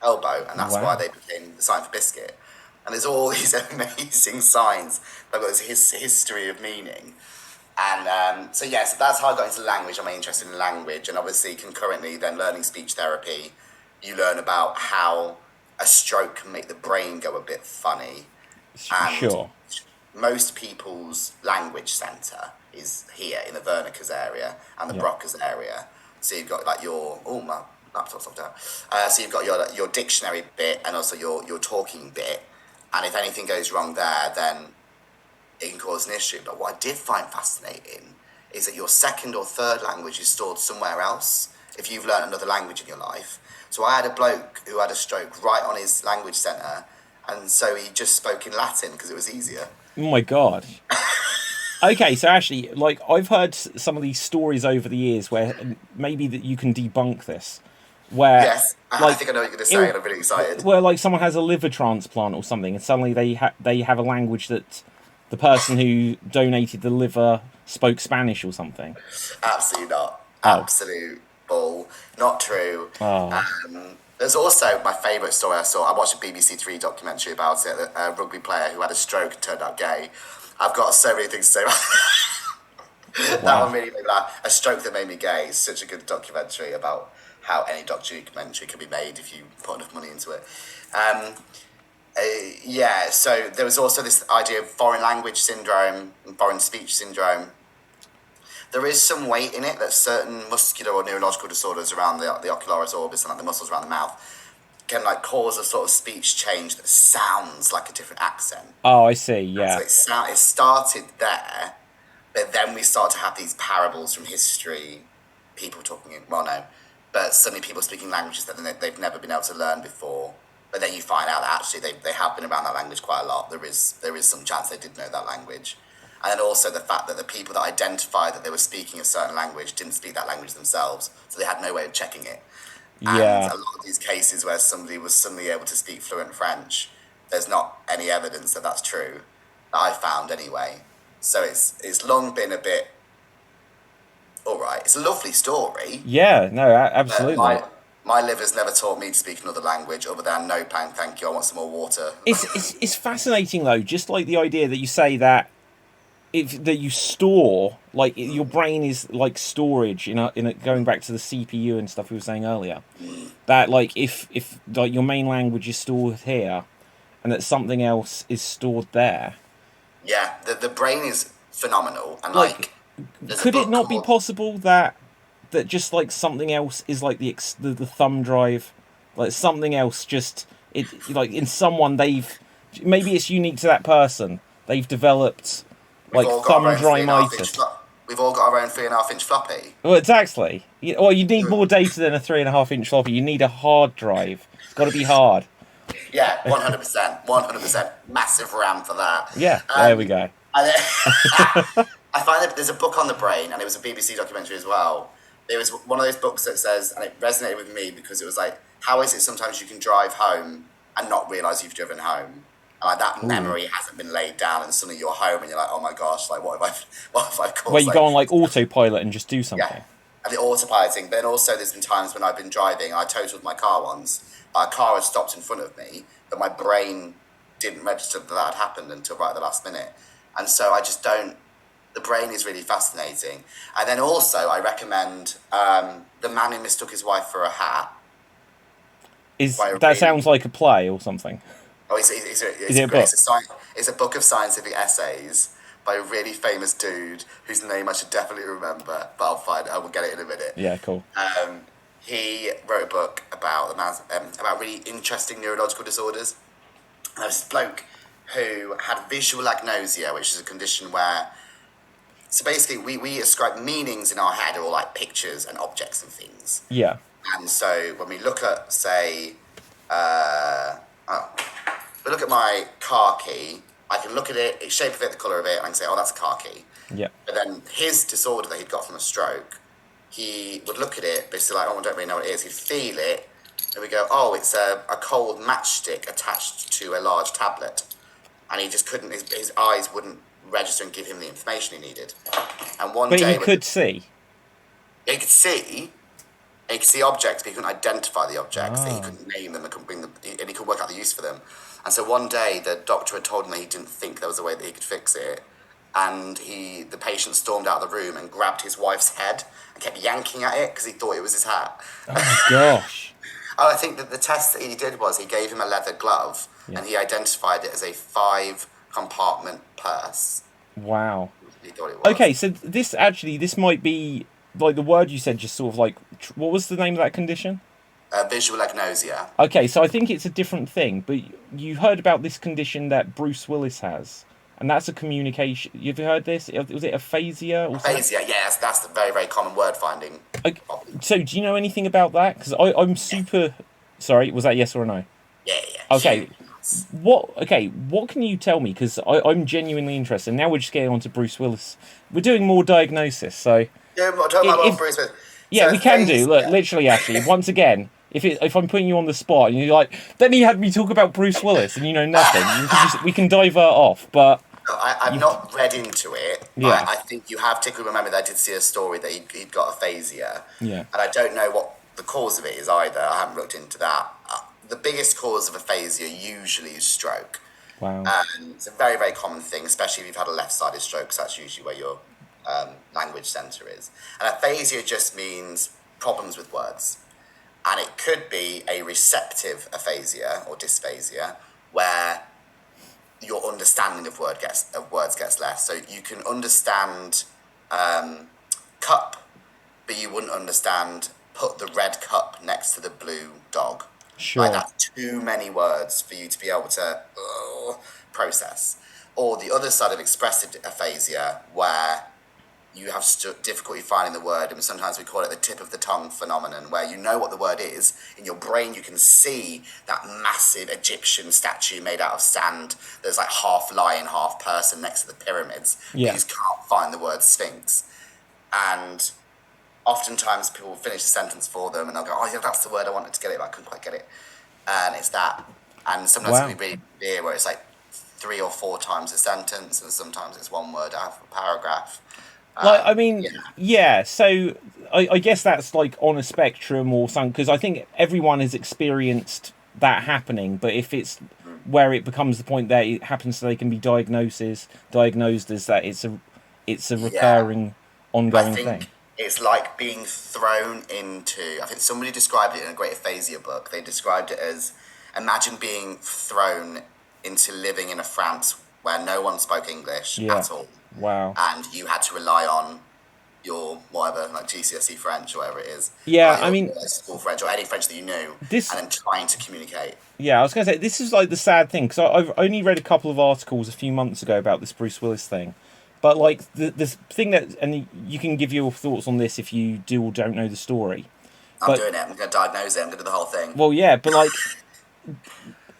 elbow, and that's why they became the sign for biscuit. And there's all these amazing signs that got this history of meaning. And so that's how I got into language. I'm interested in language, and obviously concurrently then learning speech therapy, you learn about how a stroke can make the brain go a bit funny. And sure. Most people's language centre is here in the Wernicke's area and the Broca's area. So you've got like my laptop's off down. So you've got your dictionary bit and also your talking bit. And if anything goes wrong there, then it can cause an issue. But what I did find fascinating is that your second or third language is stored somewhere else if you've learned another language in your life. So I had a bloke who had a stroke right on his language centre, and so he just spoke in Latin because it was easier. Oh my God. Okay, so actually, like, I've heard some of these stories over the years where maybe that you can debunk this. Where, yes, I think I know what you're going to say, and I'm really excited. Where, like, someone has a liver transplant or something, and suddenly they have a language that the person who donated the liver spoke Spanish or something. Absolutely not. Absolute bull. Not true. There's also my favourite story I saw. I watched a BBC Three documentary about it. A rugby player who had a stroke and turned out gay. I've got so many things to say about that one. Really made me laugh. A Stroke That Made Me Gay is such a good documentary about how any documentary can be made if you put enough money into it. So there was also this idea of foreign language syndrome and foreign speech syndrome. There is some weight in it that certain muscular or neurological disorders around the ocularis orbis and like the muscles around the mouth can like cause a sort of speech change that sounds like a different accent. Oh, I see, yeah. So it started there, but then we start to have these parables from history, people talking in, but suddenly people speaking languages that they've never been able to learn before. But then you find out that actually they have been around that language quite a lot. There is some chance they did know that language. And then also the fact that the people that identified that they were speaking a certain language didn't speak that language themselves, so they had no way of checking it. And a lot of these cases where somebody was suddenly able to speak fluent French, there's not any evidence that that's true, that I found anyway. So it's long been a bit, all right, it's a lovely story. Yeah, no, absolutely. My liver's never taught me to speak another language other than no pound, thank you, I want some more water. It's fascinating though, just like the idea that you say that that you store, like your brain is like storage in a going back to the CPU and stuff we were saying earlier. That like if like your main language is stored here and that something else is stored there. Yeah, the brain is phenomenal, and like could it not be possible that just like something else is like the thumb drive, like something else just like in someone maybe it's unique to that person, they've developed like thumb drive-itis. We've all got our own 3.5-inch floppy. Well, exactly. You need more data than a 3.5-inch floppy. You need a hard drive. It's got to be hard. Yeah, 100%. Massive RAM for that. Yeah, there we go. I find that there's a book on the brain, and it was a BBC documentary as well. It was one of those books that says, and it resonated with me because it was like, how is it sometimes you can drive home and not realise you've driven home? And like that memory hasn't been laid down, and suddenly you're home and you're like, oh my gosh, like what have I caused? Where you go on like autopilot and just do something. Yeah, and the autopiloting. But then also there's been times when I've been driving, I totaled my car once. A car had stopped in front of me, but my brain didn't register that had happened until right at the last minute. And so I just don't. The brain is really fascinating. And then also I recommend The Man Who Mistook His Wife for a Hat. Sounds like a play or something. Oh, it's a book of scientific essays by a really famous dude whose name I should definitely remember, but I will get it in a minute. Yeah, cool. He wrote a book about about really interesting neurological disorders. And there was this bloke who had visual agnosia, which is a condition where So basically, we ascribe meanings in our head are all like pictures and objects and things. Yeah. And so when we look at, say, we look at my car key, I can look at it, its shape of it, the colour of it, and I can say, oh, that's a car key. Yeah. But then his disorder that he'd got from a stroke, he would look at it, basically like, oh, I don't really know what it is. He'd feel it, and we go, oh, it's a cold matchstick attached to a large tablet. And he just couldn't, his eyes wouldn't register and give him the information he needed. And one day... But he could see? He could see objects, but he couldn't identify the objects. He couldn't name them, and he couldn't work out the use for them. And so one day, the doctor had told him that he didn't think there was a way that he could fix it. And the patient stormed out of the room and grabbed his wife's head and kept yanking at it because he thought it was his hat. Oh, my gosh. I think that the test that he did was he gave him a leather glove and he identified it as a 5-compartment purse. Wow. He thought it was. Okay, so this might be, like, the word you said just sort of like, what was the name of that condition? Visual agnosia. Okay, so I think it's a different thing, but you heard about this condition that Bruce Willis has, and that's a communication... You've heard this? Was it aphasia? Or aphasia, yes, that's the very, very common word finding. Okay, so do you know anything about that? Because I'm super... Sorry, was that yes or no? Yeah. Okay, what can you tell me? Because I'm genuinely interested. Now we're just getting on to Bruce Willis. We're doing more diagnosis, so... Yeah, I'm talking about Bruce Willis. Yeah, so we can do. Look, literally, actually, once again... If I'm putting you on the spot and you're like, then he had me talk about Bruce Willis and you know nothing, we can divert off, but... I've not read into it. Yeah. I think you have to remember that I did see a story that he'd got aphasia. Yeah. And I don't know what the cause of it is either. I haven't looked into that. The biggest cause of aphasia usually is stroke. Wow. It's a very, very common thing, especially if you've had a left-sided stroke, because that's usually where your language centre is. And aphasia just means problems with words. And it could be a receptive aphasia or dysphasia, where your understanding of words gets less. So you can understand cup, but you wouldn't understand put the red cup next to the blue dog. Sure. Like, that's too many words for you to be able to process. Or the other side of expressive aphasia, where you have difficulty finding the word, and sometimes we call it the tip of the tongue phenomenon, where you know what the word is, in your brain you can see that massive Egyptian statue made out of sand that's like half lion, half person next to the pyramids. Yeah. You just can't find the word sphinx. And oftentimes people will finish a sentence for them and they'll go, oh yeah, that's the word I wanted to get it, but I couldn't quite get it. And it's that. And sometimes it can be really clear where it's like 3 or 4 times a sentence, and sometimes it's one word out of a paragraph. Like, I mean, yeah, so I guess that's like on a spectrum or something, because I think everyone has experienced that happening, but if it's where it becomes the point that it happens so they can be diagnosed as that it's a recurring, ongoing thing. It's like being thrown into... I think somebody described it in a great aphasia book. They described it as, imagine being thrown into living in a France where no one spoke English at all. Wow. And you had to rely on your whatever, like GCSE French or whatever it is. Yeah, I mean... School French or any French that you knew, and then trying to communicate. Yeah, I was going to say, this is like the sad thing, because I've only read a couple of articles a few months ago about this Bruce Willis thing. But like, the thing that... And you can give your thoughts on this if you do or don't know the story. I'm doing it. I'm going to diagnose it. I'm going to do the whole thing. Well, yeah, but like...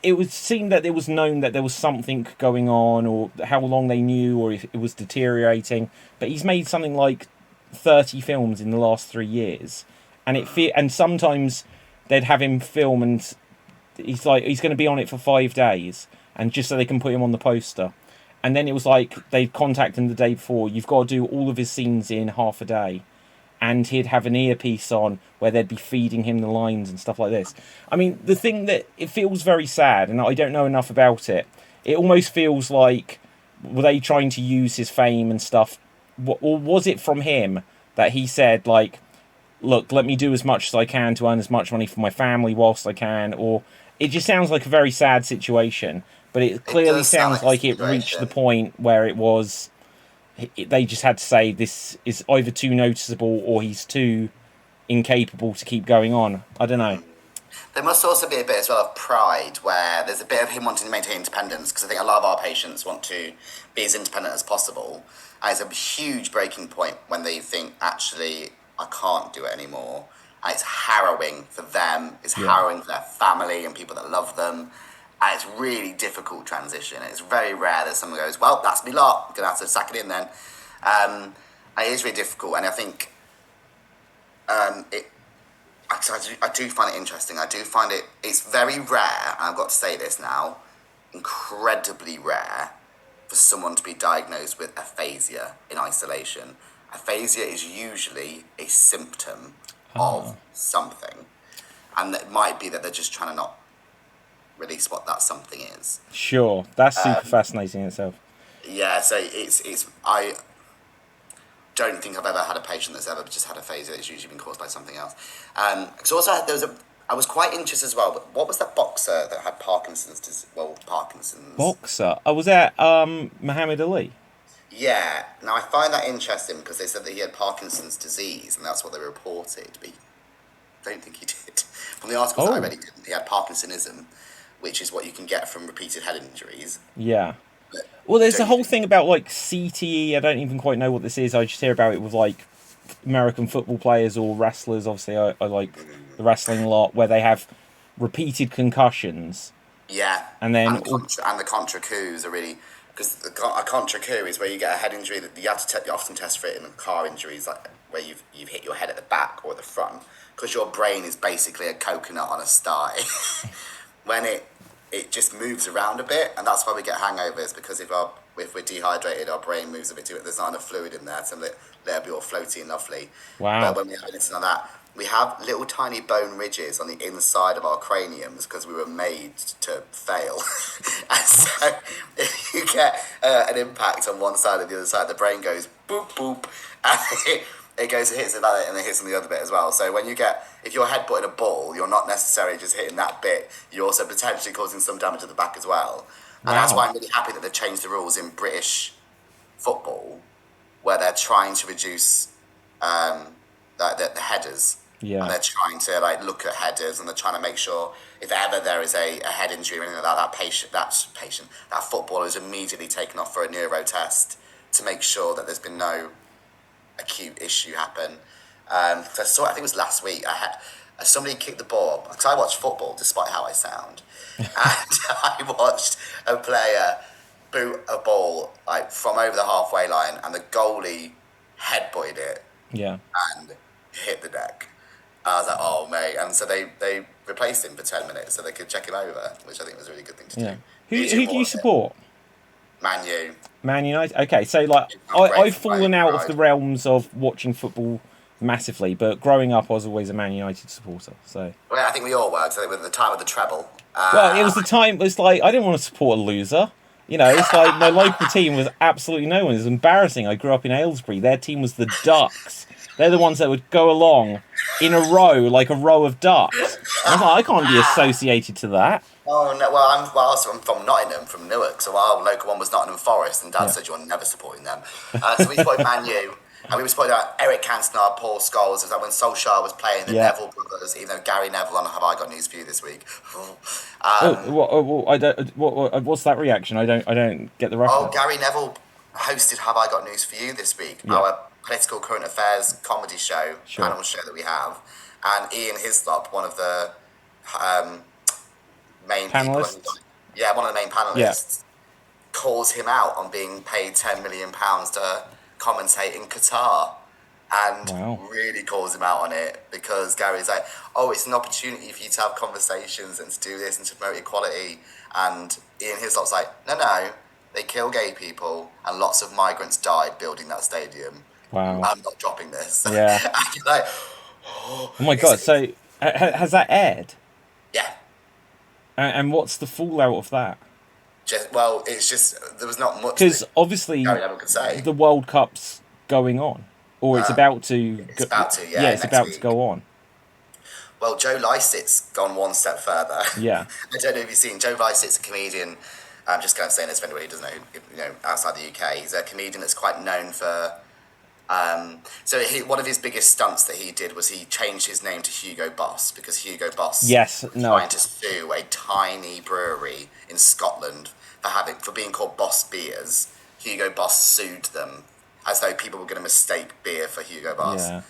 It seemed that it was known that there was something going on, or how long they knew, or if it was deteriorating. But he's made something like 30 films in the last 3 years, and sometimes they'd have him film, and he's going to be on it for 5 days, and just so they can put him on the poster. And then it was like they'd contact him the day before. You've got to do all of his scenes in half a day. And he'd have an earpiece on where they'd be feeding him the lines and stuff like this. I mean, the thing that it feels very sad, and I don't know enough about it. It almost feels like, were they trying to use his fame and stuff? Or was it from him that he said, like, look, let me do as much as I can to earn as much money for my family whilst I can? Or it just sounds like a very sad situation, but it clearly sounds like it reached the point where it was... They just had to say this is either too noticeable or he's too incapable to keep going on. I don't know. There must also be a bit as well of pride, where there's a bit of him wanting to maintain independence, because I think a lot of our patients want to be as independent as possible. And it's a huge breaking point when they think, actually, I can't do it anymore. And it's harrowing for them, it's harrowing for their family and people that love them. And it's really difficult transition. It's very rare that someone goes, well, that's me lot, I'm going to have to sack it in then. And it is really difficult, and I think I do find it interesting. I do find it's very rare, and I've got to say this now, incredibly rare for someone to be diagnosed with aphasia in isolation. Aphasia is usually a symptom of something, and it might be that they're just trying to not release what that something is. Sure, that's super fascinating in itself. Yeah, so I don't think I've ever had a patient that's ever just had aphasia. It's usually been caused by something else. So also I was quite interested as well. But what was that boxer that had Parkinson's? Well, Parkinson's. Boxer? I was at Muhammad Ali. Yeah. Now I find that interesting because they said that he had Parkinson's disease, and that's what they reported. But I don't think he did. From the articles that I read, he didn't. He had Parkinsonism, which is what you can get from repeated head injuries. Yeah. Well, there's the whole thing about like CTE. I don't even quite know what this is. I just hear about it with like American football players or wrestlers. Obviously, I like the wrestling a lot, where they have repeated concussions. Yeah, and then and the contra coups are really, because a contra coup is where you get a head injury that you have to you often test for it in car injuries, like where you've hit your head at the back or the front, because your brain is basically a coconut on a sty. When it just moves around a bit, and that's why we get hangovers, because if we're dehydrated, our brain moves a bit too. There's not enough fluid in there to let it be all floaty and lovely. Wow. But when we have anything like that, we have little tiny bone ridges on the inside of our craniums because we were made to fail. And so if you get an impact on one side or the other side, the brain goes boop, boop, and it goes and hits about it, and it hits on the other bit as well. So if you're headbutting a ball, you're not necessarily just hitting that bit, you're also potentially causing some damage at the back as well. And that's why I'm really happy that they've changed the rules in British football, where they're trying to reduce the headers. Yeah. And they're trying to look at headers, and they're trying to make sure if ever there is a head injury or anything like that footballer is immediately taken off for a neuro test to make sure that there's been no acute issue happen. So I think it was last week, I had somebody kick the ball, because I watch football despite how I sound, and I watched a player boot a ball from over the halfway line, and the goalie headbutted it and hit the deck. I was like, oh mate, and so they replaced him for 10 minutes so they could check him over, which I think was a really good thing to do. Who do you support? Man U. Man United. Okay, so I've fallen out of the realms of watching football massively, but growing up I was always a Man United supporter. So well, I think we all were. So it was the time of the treble. Well, it was the time. It was like I didn't want to support a loser. You know, it's like my local team was absolutely no one. It was embarrassing. I grew up in Aylesbury. Their team was the Ducks. They're the ones that would go along in a row, like a row of ducks. I was like, I can't be associated to that. Oh no! I'm from Nottingham, from Newark, so our local one was Nottingham Forest, and Dad said you're never supporting them. So we supported Man U, and we were supporting Eric Cantona, Paul Scholes. It was like when Solskjaer was playing the Neville brothers, even though Gary Neville on Have I Got News for You this week. What's that reaction? I don't get the reference. Oh, Gary Neville hosted Have I Got News for You this week, our political current affairs comedy show, panel show that we have, and Ian Hislop, one of the main panelists. One of the main panelists, calls him out on being paid £10 million to commentate in Qatar, and really calls him out on it, because Gary's like, oh, it's an opportunity for you to have conversations and to do this and to promote equality, and Ian Hislop's like, no, they kill gay people and lots of migrants died building that stadium. Wow. I'm not dropping this. Yeah. And you're like, oh my God. So has that aired? Yeah. And what's the fallout of that? It's just, there was not much. Because obviously the World Cup's going on. Or it's about to. It's about to, it's about to go on. Well, Joe Lycett's gone one step further. Yeah. I don't know if you've seen Joe Lycett's a comedian. I'm just going to say this for anybody who doesn't know, outside the UK. He's a comedian that's quite known for So one of his biggest stunts that he did was he changed his name to Hugo Boss because Hugo Boss Yes, was no. trying to sue a tiny brewery in Scotland for being called Boss Beers. Hugo Boss sued them as though people were going to mistake beer for Hugo Boss. Yeah.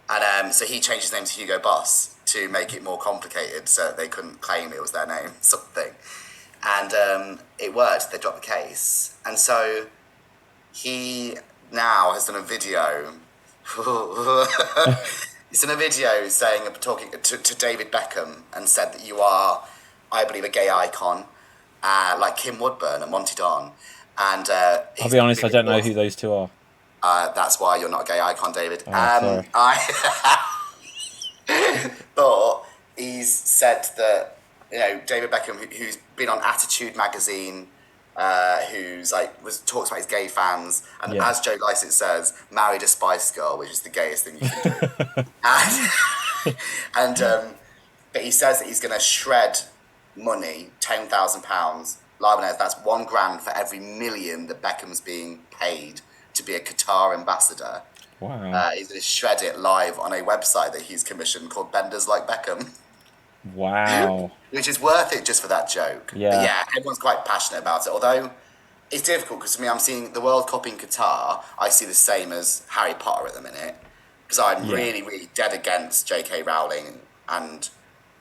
And so he changed his name to Hugo Boss to make it more complicated so that they couldn't claim it was their name, something. And it worked. They dropped the case. And so he now has done a video. He's done a video talking to David Beckham and said that you are, I believe, a gay icon, like Kim Woodburn and Monty Don. And I'll be honest, I don't know who those two are. That's why you're not a gay icon, David. Oh, sorry. But he's said that, David Beckham, who's been on Attitude magazine, who's talks about his gay fans, and as Joe Lycett says, married a Spice Girl, which is the gayest thing you can do. But he says that he's going to shred money, £10,000 live on air. That's £1,000 for every million that Beckham's being paid to be a Qatar ambassador. Wow. He's going to shred it live on a website that he's commissioned called Benders Like Beckham. Wow. Which is worth it just for that joke. Yeah. But yeah, everyone's quite passionate about it. Although it's difficult because for me, I'm seeing the World Cup in Qatar. I see the same as Harry Potter at the minute because I'm really, really dead against J.K. Rowling and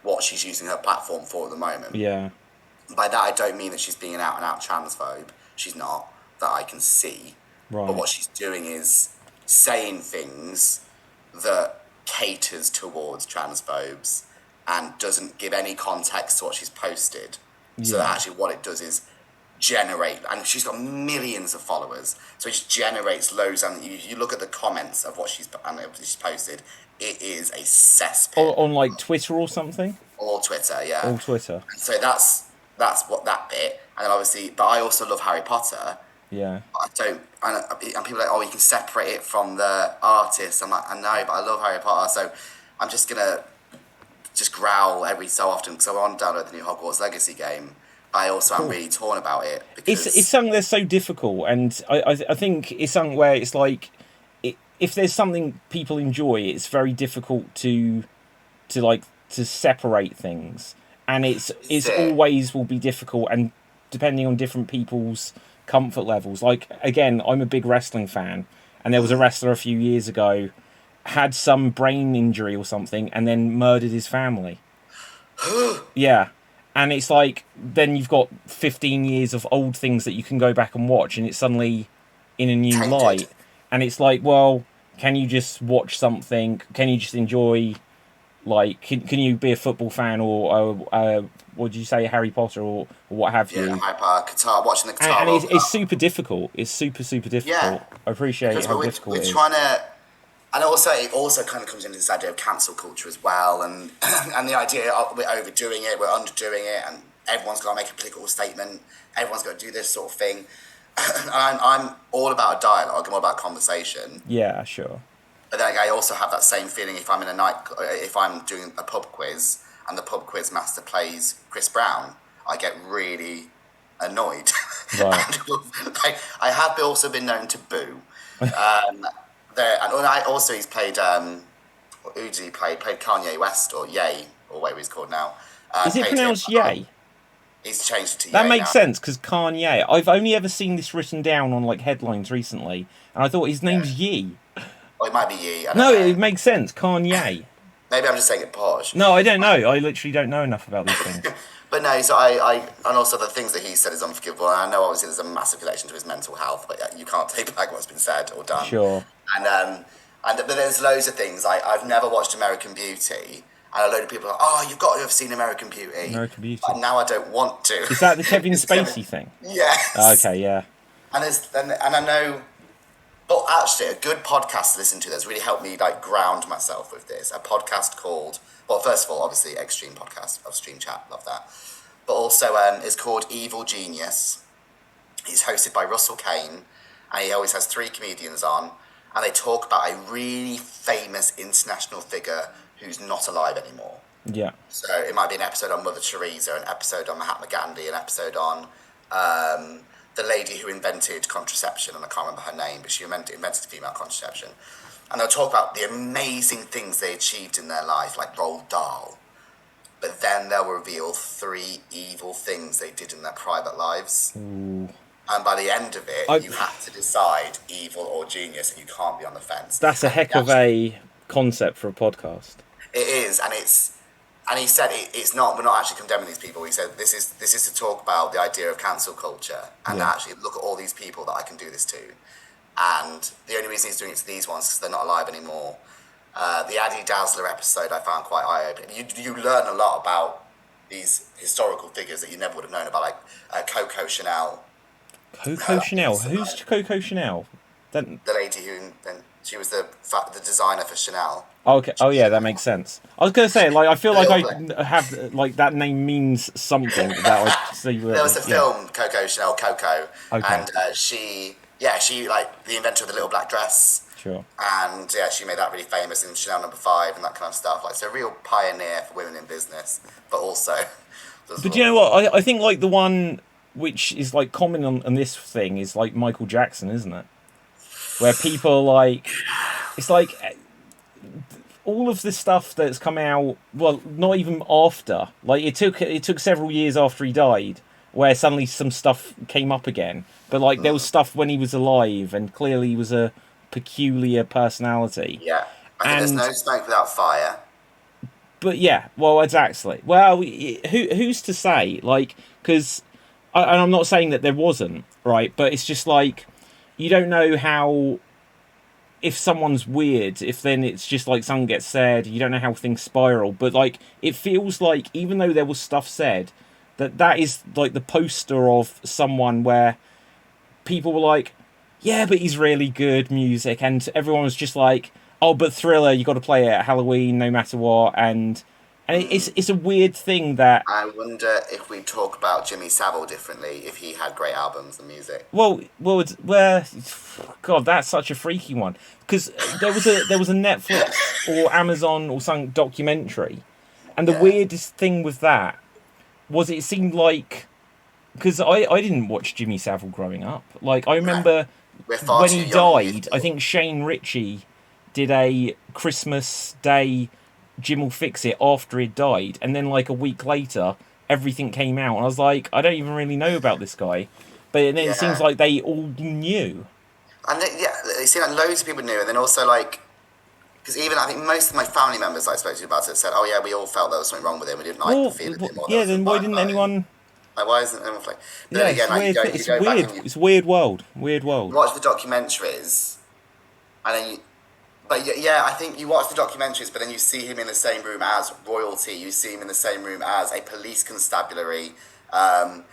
what she's using her platform for at the moment. Yeah. By that, I don't mean that she's being an out-and-out transphobe. She's not, that I can see. Right. But what she's doing is saying things that caters towards transphobes and doesn't give any context to what she's posted. So that actually what it does is generate, and she's got millions of followers, so it just generates loads, and you look at the comments of what she's posted, it is a cesspit. On like Twitter or something? Or Twitter, yeah. All Twitter. And so that's what that bit, and then obviously, but I also love Harry Potter. Yeah. I don't, and people are like, oh, you can separate it from the artist. I'm like, I know, but I love Harry Potter, so I'm just gonna growl every so often because I want to download the new Hogwarts Legacy game. I also am really torn about it because it's something that's so difficult, and I think it's something where it's like if there's something people enjoy, it's very difficult to separate things, and it's always will be difficult, and depending on different people's comfort levels. Like again, I'm a big wrestling fan, and there was a wrestler a few years ago had some brain injury or something, and then murdered his family. Yeah. And it's like, then you've got 15 years of old things that you can go back and watch, and it's suddenly in a new light. And it's like, well, can you just watch something? Can you just enjoy, like, can you be a football fan or what did you say, Harry Potter or what have you? Yeah, Harry Potter, Qatar, watching the Qatar. And it's super difficult. It's super difficult. Yeah. I appreciate how difficult it is. We're trying to... And it also kind of comes into this idea of cancel culture as well, and and the idea of we're overdoing it, we're underdoing it, and everyone's got to make a political statement, everyone's got to do this sort of thing. And I'm all about a dialogue, I'm all about conversation. Yeah, sure. But then I also have that same feeling if I'm doing a pub quiz and the pub quiz master plays Chris Brown, I get really annoyed. Right. I have also been known to boo. He's played, who did he play? He played Kanye West, or Ye, or whatever he's called now. Is it pronounced Ye? He's changed it to Ye. That makes sense, because Kanye, I've only ever seen this written down on like headlines recently, and I thought his name's Ye. Well, it might be Ye. No, it makes sense, Kanye. Maybe I'm just saying it posh. No, I don't know. I literally don't know enough about these things. But no, so and also the things that he said is unforgivable, and I know obviously there's a massive connection to his mental health, but you can't take back what's been said or done. Sure. But there's loads of things. I've never watched American Beauty, and a load of people are like, oh, you've got to have seen American Beauty. American Beauty. And now I don't want to. Is that the Kevin Spacey thing? Yes. Okay, yeah. And I know, but actually a good podcast to listen to that's really helped me like ground myself with this. A podcast called, well, first of all, obviously Xstreamed Podcast of Xstreamed Chat, love that. But also it's called Evil Genius. He's hosted by Russell Kane, and he always has 3 comedians on, and they talk about a really famous international figure who's not alive anymore. Yeah. So it might be an episode on Mother Teresa, an episode on Mahatma Gandhi, an episode on the lady who invented contraception, and I can't remember her name, but she invented female contraception. And they'll talk about the amazing things they achieved in their life, like Roald Dahl. But then they'll reveal 3 evil things they did in their private lives. Ooh. And by the end of it, you have to decide evil or genius, and you can't be on the fence. That's a heck of a concept for a podcast. It is, and he said it's not. We're not actually condemning these people. He said this is to talk about the idea of cancel culture and actually look at all these people that I can do this to. And the only reason he's doing it to these ones is because they're not alive anymore. The Addy Dazzler episode I found quite eye-opening. You learn a lot about these historical figures that you never would have known about, like Coco Chanel. Coco Chanel? Who's Coco Chanel? The lady who she was the designer for Chanel. Oh, okay. Oh yeah, that makes sense. I was gonna say, like, I feel like I have like that name means something that I see. There was a film, Coco Chanel, Coco, and she like the inventor of the little black dress. Sure. And she made that really famous in Chanel No. 5 and that kind of stuff. Like, so a real pioneer for women in business, but also. But you know what? I think like the one which is like common on this thing is like Michael Jackson, isn't it? Where people like, it's like all of the stuff that's come out. Well, not even after. Like it took several years after he died, where suddenly some stuff came up again. But like there was stuff when he was alive, and clearly he was a peculiar personality. Yeah, I think there's no smoke without fire. But yeah, well, exactly. Well, who's to say? Like, because, and I'm not saying that there wasn't, right? But it's just like, you don't know how, if someone's weird, if then it's just like something gets said, you don't know how things spiral. But like, it feels like, even though there was stuff said, that is like the poster of someone where people were like, yeah, but he's really good music, and everyone was just like, oh, but Thriller, you got to play it at Halloween no matter what, and it's a weird thing that. I wonder if we talk about Jimmy Savile differently if he had great albums and music. Well, God, that's such a freaky one, because there was a Netflix or Amazon or some documentary, and the weirdest thing with that was it seemed like, because I didn't watch Jimmy Savile growing up, like I remember. When he died, I think Shane Ritchie did a Christmas Day Jim Will Fix It after he died, and then like a week later everything came out, and I was like, I don't even really know about this guy, but then it seems like they all knew. And it seemed like loads of people knew, and then also like, because even I think most of my family members I spoke to about it said, oh yeah, we all felt there was something wrong with him, we didn't like the feel of it more. Yeah, then why didn't anyone? Like, why isn't anyone like? Yeah, again, it's weird. It's weird world. Weird world. You watch the documentaries, and then I think you watch the documentaries, but then you see him in the same room as royalty. You see him in the same room as a police constabulary,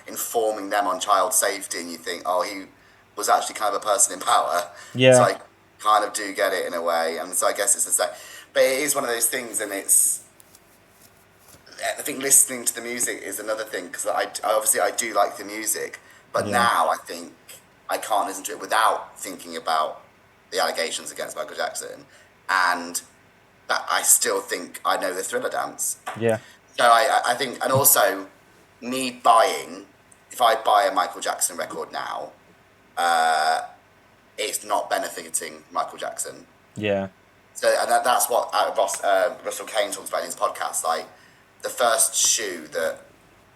informing them on child safety, and you think, oh, he was actually kind of a person in power. Yeah. So I kind of do get it in a way, and so I guess it's the same. But it is one of those things, and it's. I think listening to the music is another thing, because I obviously do like the music, but now I think I can't listen to it without thinking about the allegations against Michael Jackson, and that I still think I know the Thriller dance. Yeah. So I think, and also me if I buy a Michael Jackson record now, it's not benefiting Michael Jackson. Yeah. So and that's what Russell Kane talks about in his podcast, like. The first shoe that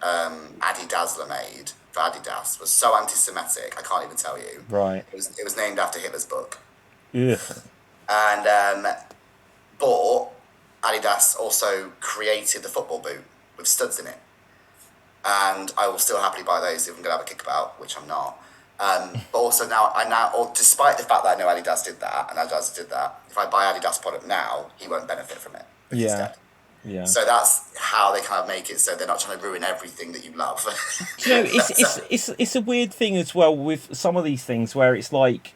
Addy Dazzler made for Adidas was so anti-Semitic, I can't even tell you. Right. It was named after Hitler's book. Ugh. And but Adidas also created the football boot with studs in it. And I will still happily buy those if I'm going to have a kickabout, which I'm not. But also despite the fact that I know Adidas did that, and Adidas did that, if I buy Adidas product now, he won't benefit from it. Yeah. He's dead. Yeah. So that's how they kind of make it so they're not trying to ruin everything that you love. You know, it's a weird thing as well with some of these things where it's like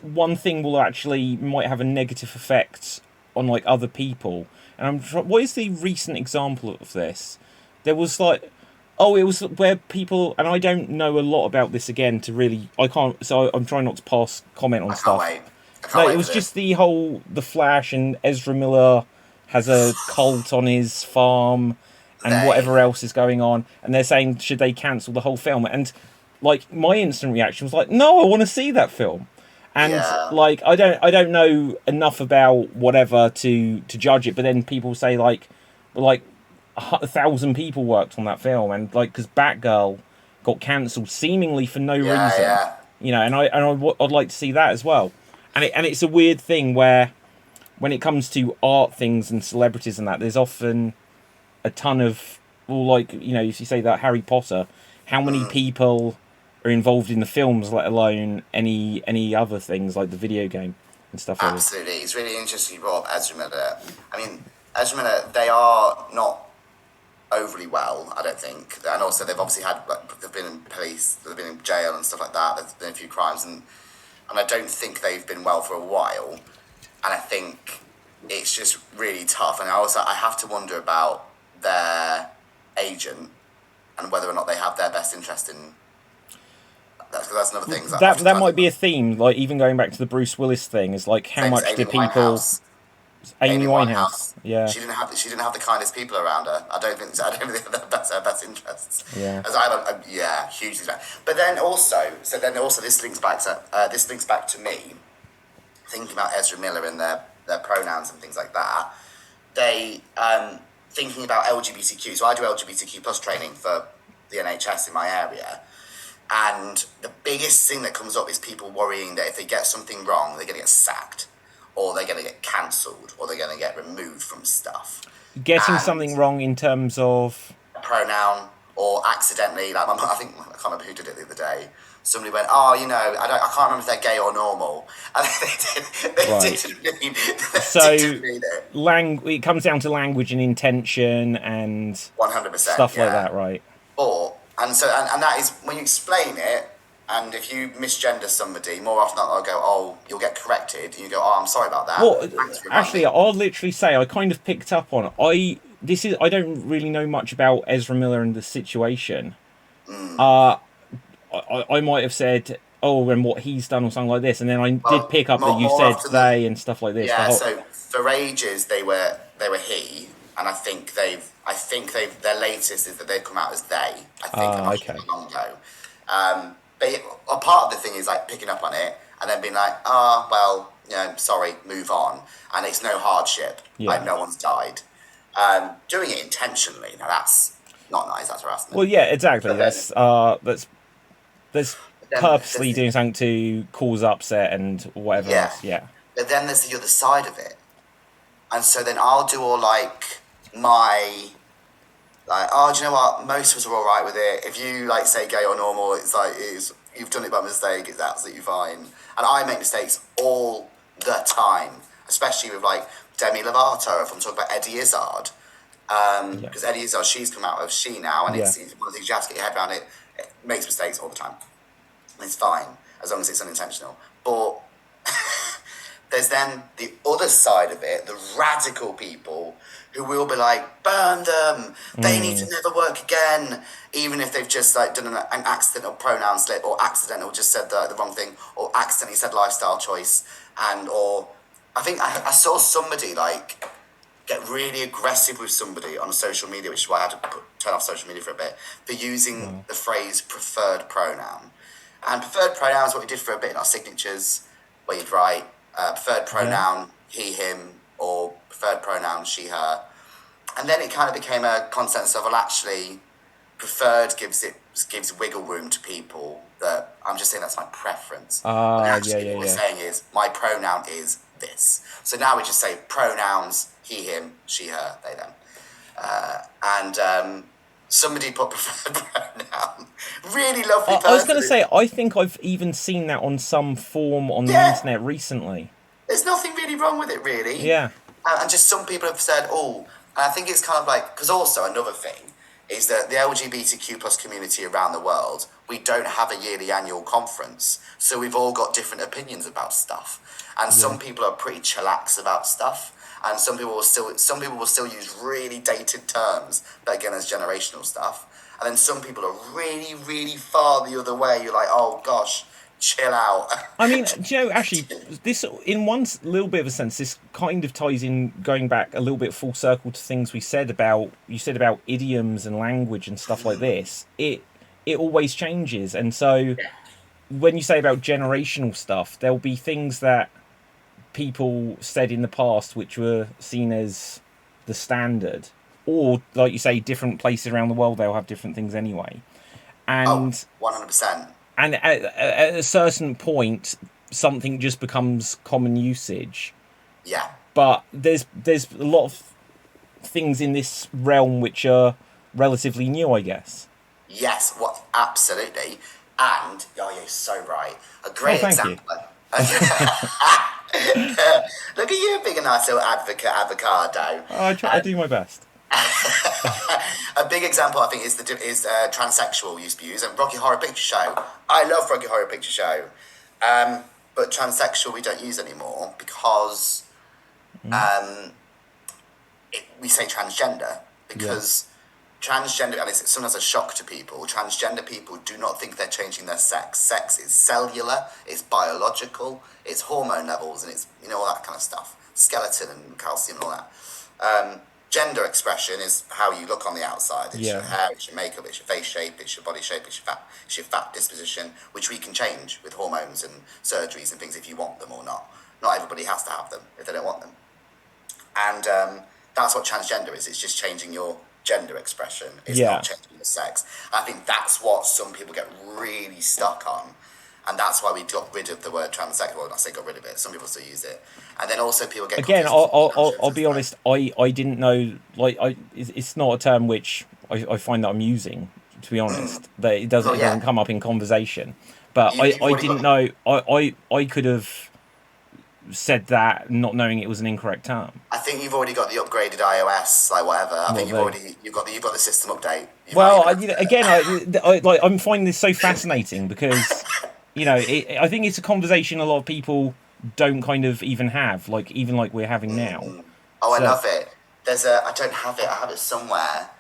one thing might have a negative effect on like other people. And what is the recent example of this? There was like, it was where people, and I don't know a lot about this again to really, I can't, so I'm trying not to pass comment on stuff. I can't wait it was just the Flash and Ezra Miller has a cult on his farm and whatever else is going on, and they're saying should they cancel the whole film, and like my instant reaction was like, no, I want to see that film. And Yeah. like I don't know enough about whatever to judge it, but then people say like 1,000 people worked on that film, and like because Batgirl got cancelled seemingly for no reason, Yeah. you know, and I'd like to see that as well. And it's a weird thing where when it comes to art things and celebrities and that, there's often a ton of, well, like, you know, if you say that Harry Potter, how many people are involved in the films, let alone any other things like the video game and stuff like that. Absolutely. It's really interesting you brought up Ezra Miller. I mean, Ezra Miller, they are not overly well, I don't think. And also they've obviously had, like, they've been in police, they've been in jail and stuff like that. There's been a few crimes, and I don't think they've been well for a while. And I think it's just really tough. And I have to wonder about their agent and whether or not they have their best interest in. That's another thing. That might be a theme. Like even going back to the Bruce Willis thing, is like how much do people? Amy Winehouse. Yeah. She didn't have the kindest people around her. I don't think that's her best interests. Yeah. As hugely. But then also, this links back to me thinking about Ezra Miller and their pronouns and things like that. They thinking about LGBTQ. So I do LGBTQ plus training for the NHS in my area. And the biggest thing that comes up is people worrying that if they get something wrong, they're going to get sacked, or they're going to get cancelled, or they're going to get removed from stuff. Getting something wrong in terms of a pronoun, or accidentally, like I can't remember who did it the other day. Somebody went, "Oh, you know, I can't remember if they're gay or normal," and they didn't mean. It comes down to language and intention and 100% stuff like that, right? And that is when you explain it, and if you misgender somebody, more often than not, they'll go, "Oh, you'll get corrected," and you go, "Oh, I'm sorry about that." Well, actually, I'll literally say I kind of picked up on it. I don't really know much about Ezra Miller and the situation. I might have said, "Oh, and what he's done," or something like this, and then I did pick up that you said they and stuff like this. Yeah, so for ages they were he, and I think their latest is that they've come out as they. I think okay. Long ago. But a part of the thing is like picking up on it and then being like, well, you know, sorry, move on, and it's no hardship. Yeah. Like no one's died. Doing it intentionally, now that's not nice. That's harassment. Well, yeah, exactly. That's purposely doing something to cause upset and whatever else. Yeah. But then there's the other side of it, and so then I'll do all like my. Like, do you know what? Most of us are all right with it. If you like say gay or normal, it's like you've done it by mistake. It's absolutely fine. And I make mistakes all the time, especially with like Demi Lovato. If I'm talking about Eddie Izzard, because Eddie Izzard, she's come out of she now, and it's one of the things you have to get your head around. It makes mistakes all the time. And it's fine as long as it's unintentional. But there's then the other side of it, the radical people who will be like, burn them, they need to never work again, even if they've just like done an accidental pronoun slip, or accidental just said the wrong thing, or accidentally said lifestyle choice, or I think I saw somebody like get really aggressive with somebody on social media, which is why I had to turn off social media for a bit, for using the phrase preferred pronoun. And preferred pronoun is what we did for a bit in our signatures, where you'd write preferred pronoun he, him, or preferred pronoun she, her. And then it kind of became a consensus of, well, actually, preferred gives wiggle room to people. That I'm just saying that's my preference. What we're saying is my pronoun is this. So now we just say pronouns he, him, she, her, they, them. And somebody put preferred pronoun. Really lovely person. I was going to say, I think I've even seen that on some form on the internet recently. There's nothing really wrong with it, really. Yeah. And just some people have said, and I think it's kind of like, because also another thing is that the LGBTQ plus community around the world, we don't have a yearly annual conference. So we've all got different opinions about stuff. And some people are pretty chillax about stuff. And some people will still use really dated terms, but again, there's generational stuff. And then some people are really, really far the other way. You're like, oh gosh, chill out. I mean, do you know, actually, this, in one little bit of a sense, this kind of ties in, going back a little bit full circle to things you said about idioms and language and stuff like this. It it always changes. And so when you say about generational stuff, there'll be things that people said in the past which were seen as the standard, or like you say, different places around the world they'll have different things anyway. And 100%. and at a certain point, something just becomes common usage. Yeah. But there's a lot of things in this realm which are relatively new, I guess. Yes, what absolutely. And you're so right. A great thank example. Look at you being a nice little avocado. I do my best. A big example, I think, is transsexual used to be used, and Rocky Horror Picture Show. I love Rocky Horror Picture Show, but transsexual we don't use anymore because we say transgender because transgender, and it's sometimes a shock to people. Transgender people do not think they're changing their sex. Sex is cellular, it's biological, it's hormone levels, and it's all that kind of stuff, skeleton and calcium and all that. Gender expression is how you look on the outside. It's your hair, it's your makeup, it's your face shape, it's your body shape, it's your fat disposition, which we can change with hormones and surgeries and things if you want them or not. Not everybody has to have them if they don't want them. And that's what transgender is. It's just changing your gender expression. It's not changing your sex. And I think that's what some people get really stuck on. And that's why we got rid of the word transsexual. Well, I say got rid of it. Some people still use it. And then also people get again. I'll be honest. I didn't know. It's not a term which I find that I'm using. To be honest, that it doesn't come up in conversation. But I didn't know. I could have said that not knowing it was an incorrect term. I think you've already got the upgraded iOS, whatever. I think you've got the system update. I'm finding this so fascinating because. I think it's a conversation a lot of people don't kind of even have, even like we're having now. I love it. I don't have it. I have it somewhere.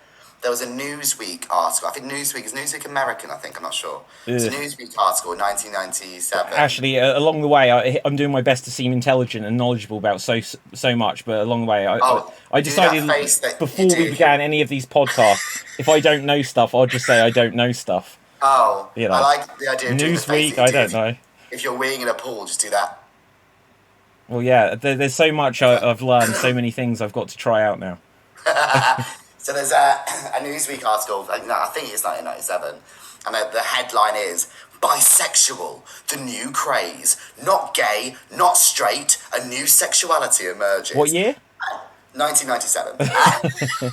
There was a Newsweek article. I think is Newsweek American, I think. I'm not sure. It's a Newsweek article in 1997. Actually, along the way, I'm doing my best to seem intelligent and knowledgeable about so much, but along the way, I decided before we began any of these podcasts, if I don't know stuff, I'll just say I don't know stuff. I like the idea of Newsweek, I don't know. If you're weeing in a pool, just do that. Well, yeah, there's so much I've learned, so many things I've got to try out now. So there's a Newsweek article, I think it's 1997, and the headline is, Bisexual, the new craze. Not gay, not straight, a new sexuality emerges. What year? 1997.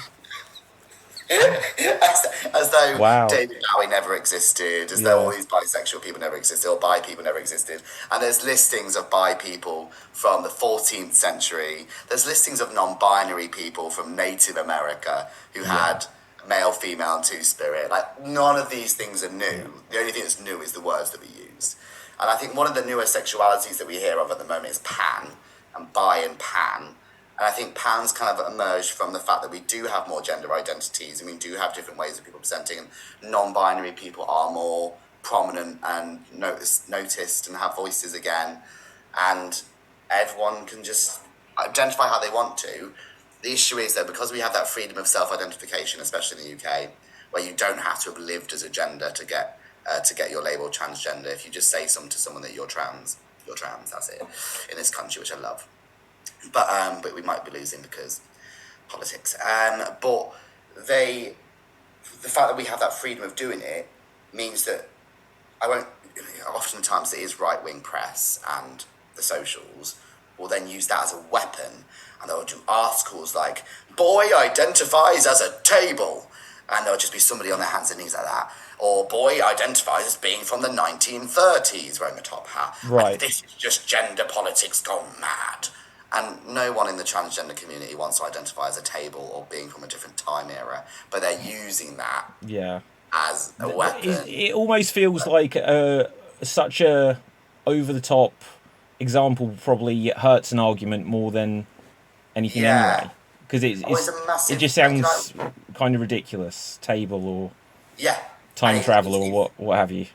as though David Bowie never existed, as though all these bisexual people never existed, or bi people never existed. And there's listings of bi people from the 14th century. There's listings of non-binary people from Native America who had male, female, and two-spirit. None of these things are new. The only thing that's new is the words that we use. And I think one of the newer sexualities that we hear of at the moment is pan, and bi and pan. And I think pan's kind of emerged from the fact that we do have more gender identities and we do have different ways of people presenting, and non-binary people are more prominent and noticed and have voices again. And everyone can just identify how they want to. The issue is that because we have that freedom of self-identification, especially in the UK, where you don't have to have lived as a gender to get your label transgender. If you just say to someone that you're trans, that's it, in this country, which I love. But we might be losing because politics. But the fact that we have that freedom of doing it means that oftentimes it is right-wing press and the socials will then use that as a weapon, and they'll do articles like, boy identifies as a table, and there'll just be somebody on their hands and knees like that. Or boy identifies as being from the 1930s wearing a top hat. Right. And this is just gender politics gone mad. And no one in the transgender community wants to identify as a table or being from a different time era, but they're using that as a weapon. It almost feels like such a over-the-top example probably hurts an argument more than anything anyway. Because it just sounds kind of ridiculous, table or time travel or what have you.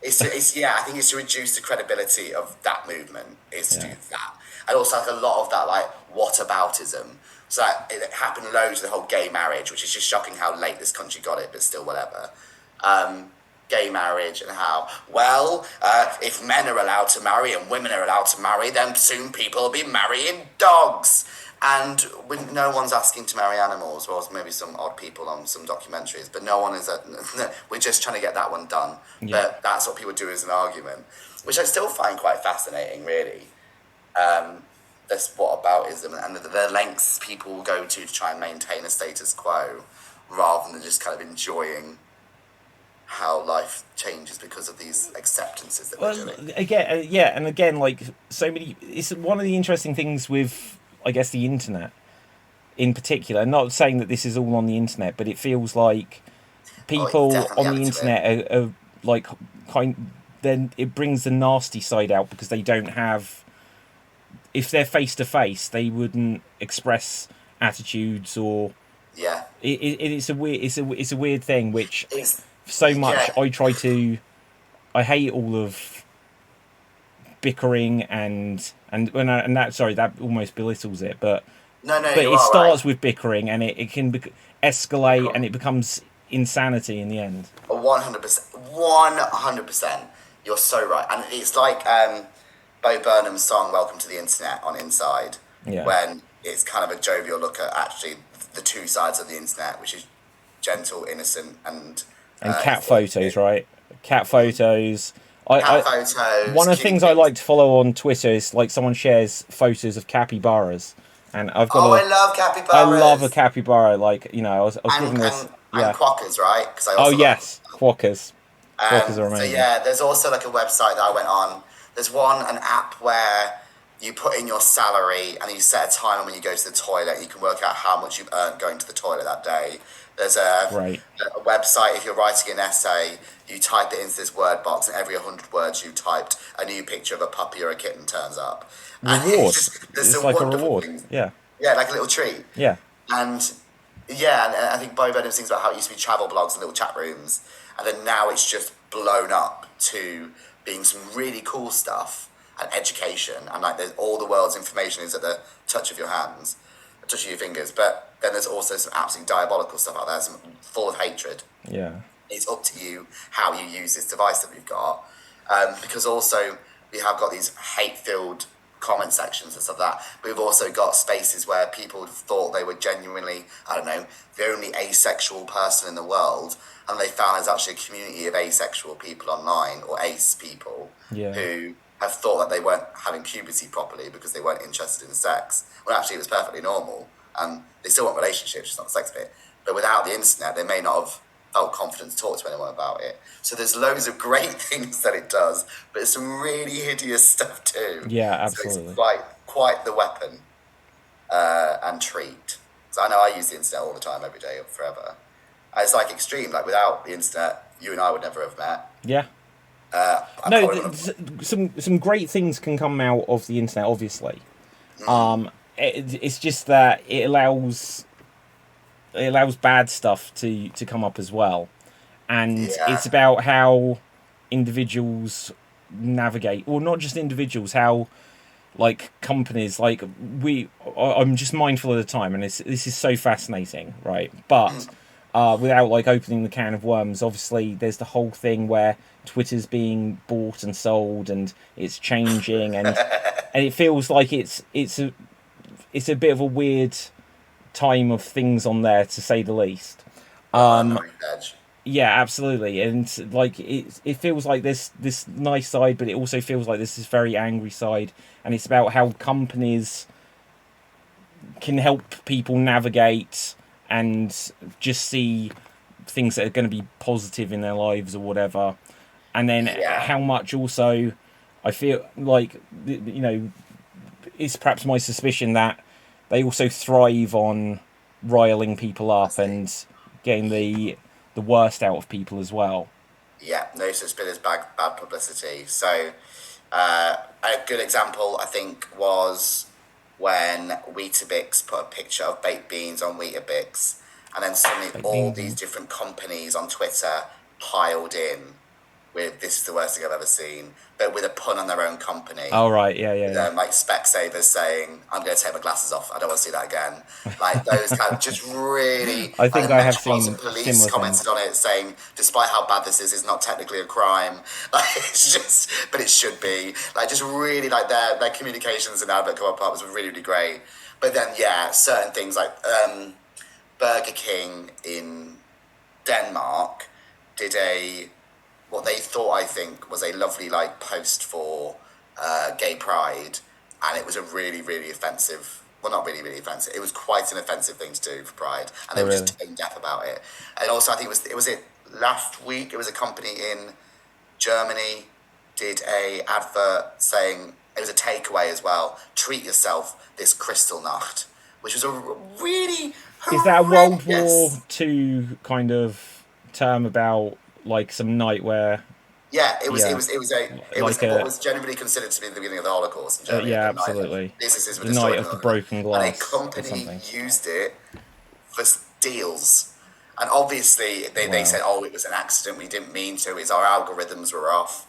I think it's to reduce the credibility of that movement, is to do that. And also a lot of that whataboutism. So it happened loads with the whole gay marriage, which is just shocking how late this country got it, but still whatever. gay marriage and how, well, if men are allowed to marry and women are allowed to marry, then soon people will be marrying dogs. And when no one's asking to marry animals, well, maybe some odd people on some documentaries, but no one is. We're just trying to get that one done. Yeah. But that's what people do as an argument, which I still find quite fascinating, really. This whataboutism and the lengths people will go to try and maintain a status quo, rather than just kind of enjoying how life changes because of these acceptances that we're doing. Again, and again, like so many. It's one of the interesting things with, I guess, the internet in particular. Not saying that this is all on the internet, but it feels like people on the internet are like then it brings the nasty side out because they don't have. If they're face to face, they wouldn't express attitudes or. Yeah. It's a weird thing which so much I I hate all of bickering and that, sorry, that almost belittles it, but it starts with bickering and it can escalate and it becomes insanity in the end. 100%. You're so right. And it's like Bo Burnham's song "Welcome to the Internet" on Inside, when it's kind of a jovial look at actually the two sides of the internet, which is gentle, innocent, and cat photos, right? Cat photos. Photos. One of the things I like to follow on Twitter is like someone shares photos of capybaras, and I've got. I love capybaras. I love a capybara. Like, you know, I was given this. And quokkas, right? Cause quokkas. Quokkas are amazing. So there's also like a website that I went on. There's an app where you put in your salary and you set a timer when you go to the toilet. And you can work out how much you've earned going to the toilet that day. There's a website, if you're writing an essay, you type it into this word box, and every 100 words you've typed, a new picture of a puppy or a kitten turns up. Reward. It's like a reward. Things. Yeah. Yeah, like a little treat. Yeah. And I think Bo Burnham thinks about how it used to be travel blogs and little chat rooms, and then now it's just blown up to being some really cool stuff and education, and like all the world's information is at the touch of your hands, the touch of your fingers. But then there's also some absolutely diabolical stuff out there, some full of hatred. Yeah. It's up to you how you use this device that we've got, because also we have got these hate-filled comment sections and stuff like that. But we've also got spaces where people thought they were genuinely, I don't know, the only asexual person in the world, and they found there's actually a community of asexual people online, or ace people, who have thought that they weren't having puberty properly because they weren't interested in sex. Well, actually, it was perfectly normal, and they still want relationships, just not the sex bit. But without the internet, they may not have felt confident to talk to anyone about it. So there's loads of great things that it does, but there's some really hideous stuff too. Yeah, absolutely. So it's quite the weapon and treat. So I know I use the internet all the time, every day, forever. And it's like extreme. Like without the internet, you and I would never have met. Yeah. Some great things can come out of the internet, obviously. It's just that it allows bad stuff to come up as well, and it's about how individuals navigate, or not just individuals, how like companies, like I'm just mindful of the time, and this is so fascinating, right? But without like opening the can of worms, obviously there's the whole thing where Twitter's being bought and sold, and it's changing, and it feels like it's a bit of a weird time of things on there, to say the least. Yeah, absolutely. And like it feels like there's this nice side, but it also feels like this is very angry side, and it's about how companies can help people navigate and just see things that are going to be positive in their lives or whatever. And then how much also I feel like, you know, it's perhaps my suspicion that they also thrive on riling people up and getting the worst out of people as well. Yeah, no such bit as bad publicity. So a good example, I think, was when Weetabix put a picture of baked beans on Weetabix, and then suddenly all these different companies on Twitter piled in with "This is the worst thing I've ever seen," but with a pun on their own company. Oh right, yeah. Like Specsavers saying, "I'm going to take my glasses off. I don't want to see that again." Like those kind of just really. I think I have seen Police similar commented things. on it, saying, "Despite how bad this is, it's not technically a crime. Like it's just, but it should be." Like just really like their communications and Albert come apart was really really great. But then certain things like Burger King in Denmark did what they thought, I think, was a lovely like post for gay pride, and it was a really, really offensive. Well, not really, really offensive. It was quite an offensive thing to do for pride, and they were just tone deaf about it. And also, I think it was last week. It was a company in Germany did a advert saying it was a takeaway as well. Treat yourself this Kristallnacht, which was a really Is that a World War II kind of term about like some night where? Yeah, it was what was generally considered to be the beginning of the Holocaust in Germany. Absolutely. Businesses were the night destroyed of the broken glass. And a company used it for deals. And obviously they said, "Oh, it was an accident. We didn't mean to. It's our algorithms were off,"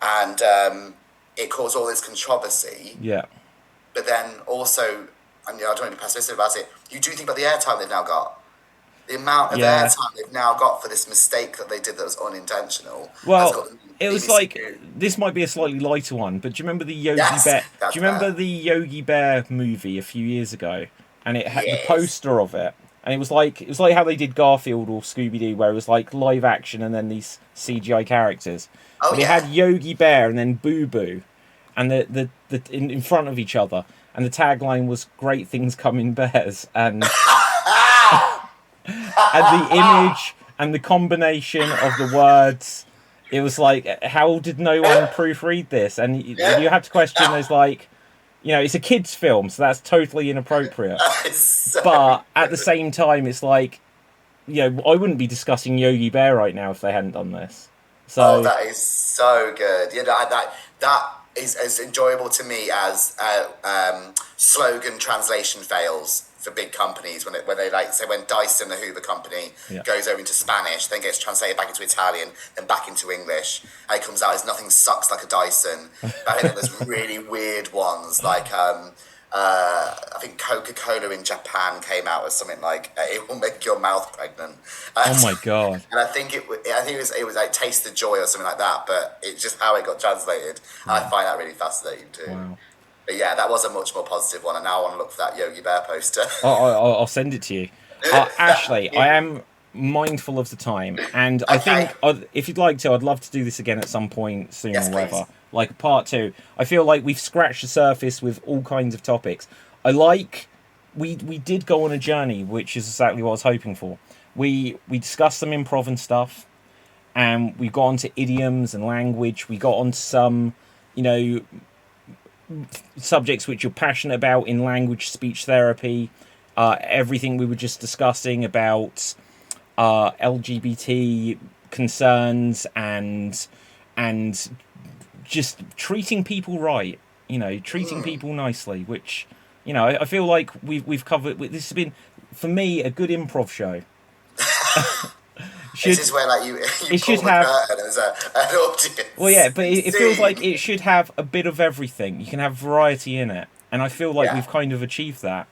and it caused all this controversy. Yeah. But then also, I don't want to be pessimistic about it. You do think about the airtime they've now got. The amount of airtime they've now got for this mistake that they did that was unintentional. Well, it was like, this might be a slightly lighter one, but do you remember the Yogi Bear? Do you remember the Yogi Bear movie a few years ago? And it had the poster of it, and it was like how they did Garfield or Scooby Doo, where it was like live action and then these CGI characters. But it had Yogi Bear and then Boo Boo, and the in front of each other, and the tagline was "Great things come in bears," and and the image and the combination of the words, it was like, how did no one proofread this? And you have to question, there's like, it's a kid's film, so that's totally inappropriate. But at the same time, it's like, I wouldn't be discussing Yogi Bear right now if they hadn't done this. So that is so good. Yeah, that is as enjoyable to me as slogan translation fails for big companies when they like say when Dyson, the Hoover company, goes over into Spanish, then gets translated back into Italian, then back into English, and it comes out as nothing sucks like a Dyson. But I think there's really weird ones like I think Coca-Cola in Japan came out as something like "It will make your mouth pregnant." Oh my god! And I think it was like "Taste the Joy" or something like that. But it's just how it got translated, and I find that really fascinating too. Wow. But yeah, that was a much more positive one, and now I want to look for that Yogi Bear poster. I'll send it to you. Ashley, I am mindful of the time, and I think if you'd like to, I'd love to do this again at some point soon or whatever. Like part 2. I feel like we've scratched the surface with all kinds of topics. We did go on a journey, which is exactly what I was hoping for. We discussed some improv and stuff, and we got onto idioms and language. We got onto some, subjects which you're passionate about in language, speech therapy, everything we were just discussing about LGBT concerns and just treating people right, treating people nicely, which, I feel like we've covered. This has been, for me, a good improv show. This is where like you should have an audience. Well, yeah, but it feels like it should have a bit of everything. You can have variety in it, and I feel like we've kind of achieved that.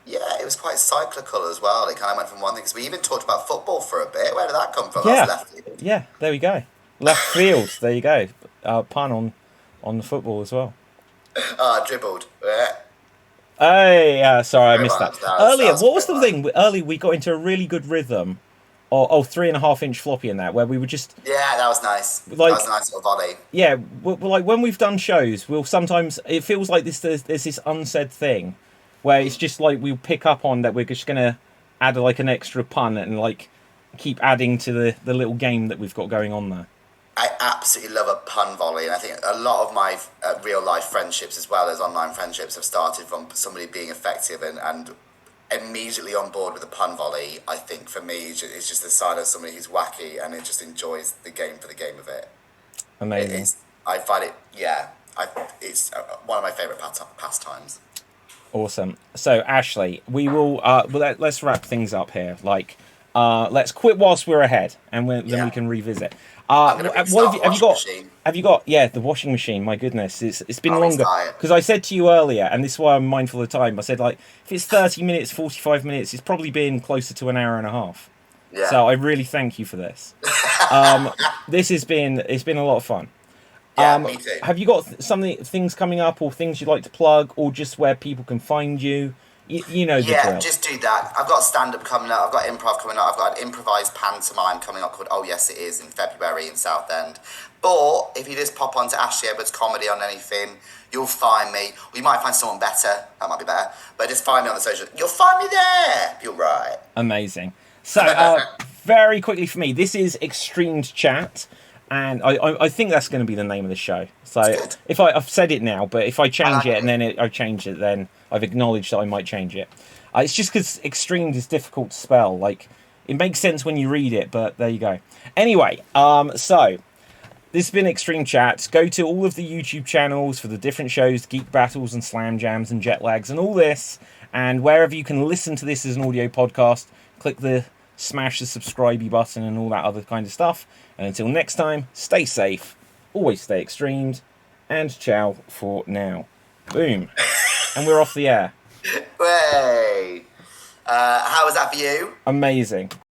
Yeah, it was quite cyclical as well. It kind of went from one thing, because we even talked about football for a bit. Where did that come from? Yeah, left field. Yeah, there we go. Left field. There you go. Pun on the football as well. Dribbled. Hey, sorry, I missed that. Earlier, what was the thing? Earlier, we got into a really good rhythm. 3.5-inch floppy in that, where we were just... Yeah, that was nice. Like, that was a nice little volley. Yeah, like when we've done shows, we'll sometimes... It feels like there's this unsaid thing, where it's just like we'll pick up on that we're just going to add like an extra pun and like keep adding to the little game that we've got going on there. I absolutely love a pun volley, and I think a lot of my real-life friendships as well as online friendships have started from somebody being effective and immediately on board with a pun volley. I think for me, it's just the sign of somebody who's wacky and it just enjoys the game for the game of it. Amazing. I find it, it's one of my favourite pastimes. Awesome. So, Ashley, we will let's wrap things up here. Let's quit whilst we're ahead, and then we can revisit. I'm going to What restart the washing machine. Have you got? Yeah, the washing machine. My goodness, it's been I'll longer restart it. because I said to you earlier, and this is why I'm mindful of time. I said like if it's 30 minutes, 45 minutes, it's probably been closer to an hour and a half. Yeah. So I really thank you for this. This has been it's been a lot of fun. Yeah, me too. Have you got things coming up or things you'd like to plug or just where people can find you? You know the Yeah, drill. just do that. I've got stand-up coming up. I've got improv coming up. I've got an improvised pantomime coming up called Oh Yes It Is in February in Southend. But if you just pop onto Ashley Edwards Comedy on anything, you'll find me. Or you might find someone better. That might be better. But just find me on the social. You'll find me there. You're right. Amazing. So, very quickly for me, this is Xstreamed Chat. And I think that's going to be the name of the show. So if I've said it now, but if I change it and then I change it, then I've acknowledged that I might change it. It's just because extremed is difficult to spell. Like it makes sense when you read it, but there you go. Anyway, so this has been Xstreamed Chat. Go to all of the YouTube channels for the different shows, Geek Battles and Slam Jams and Jet Lags and all this. And wherever you can listen to this as an audio podcast, smash the subscribe button and all that other kind of stuff. And until next time, stay safe, always stay extremed, and ciao for now. Boom. And we're off the air. Way. How was that for you? Amazing.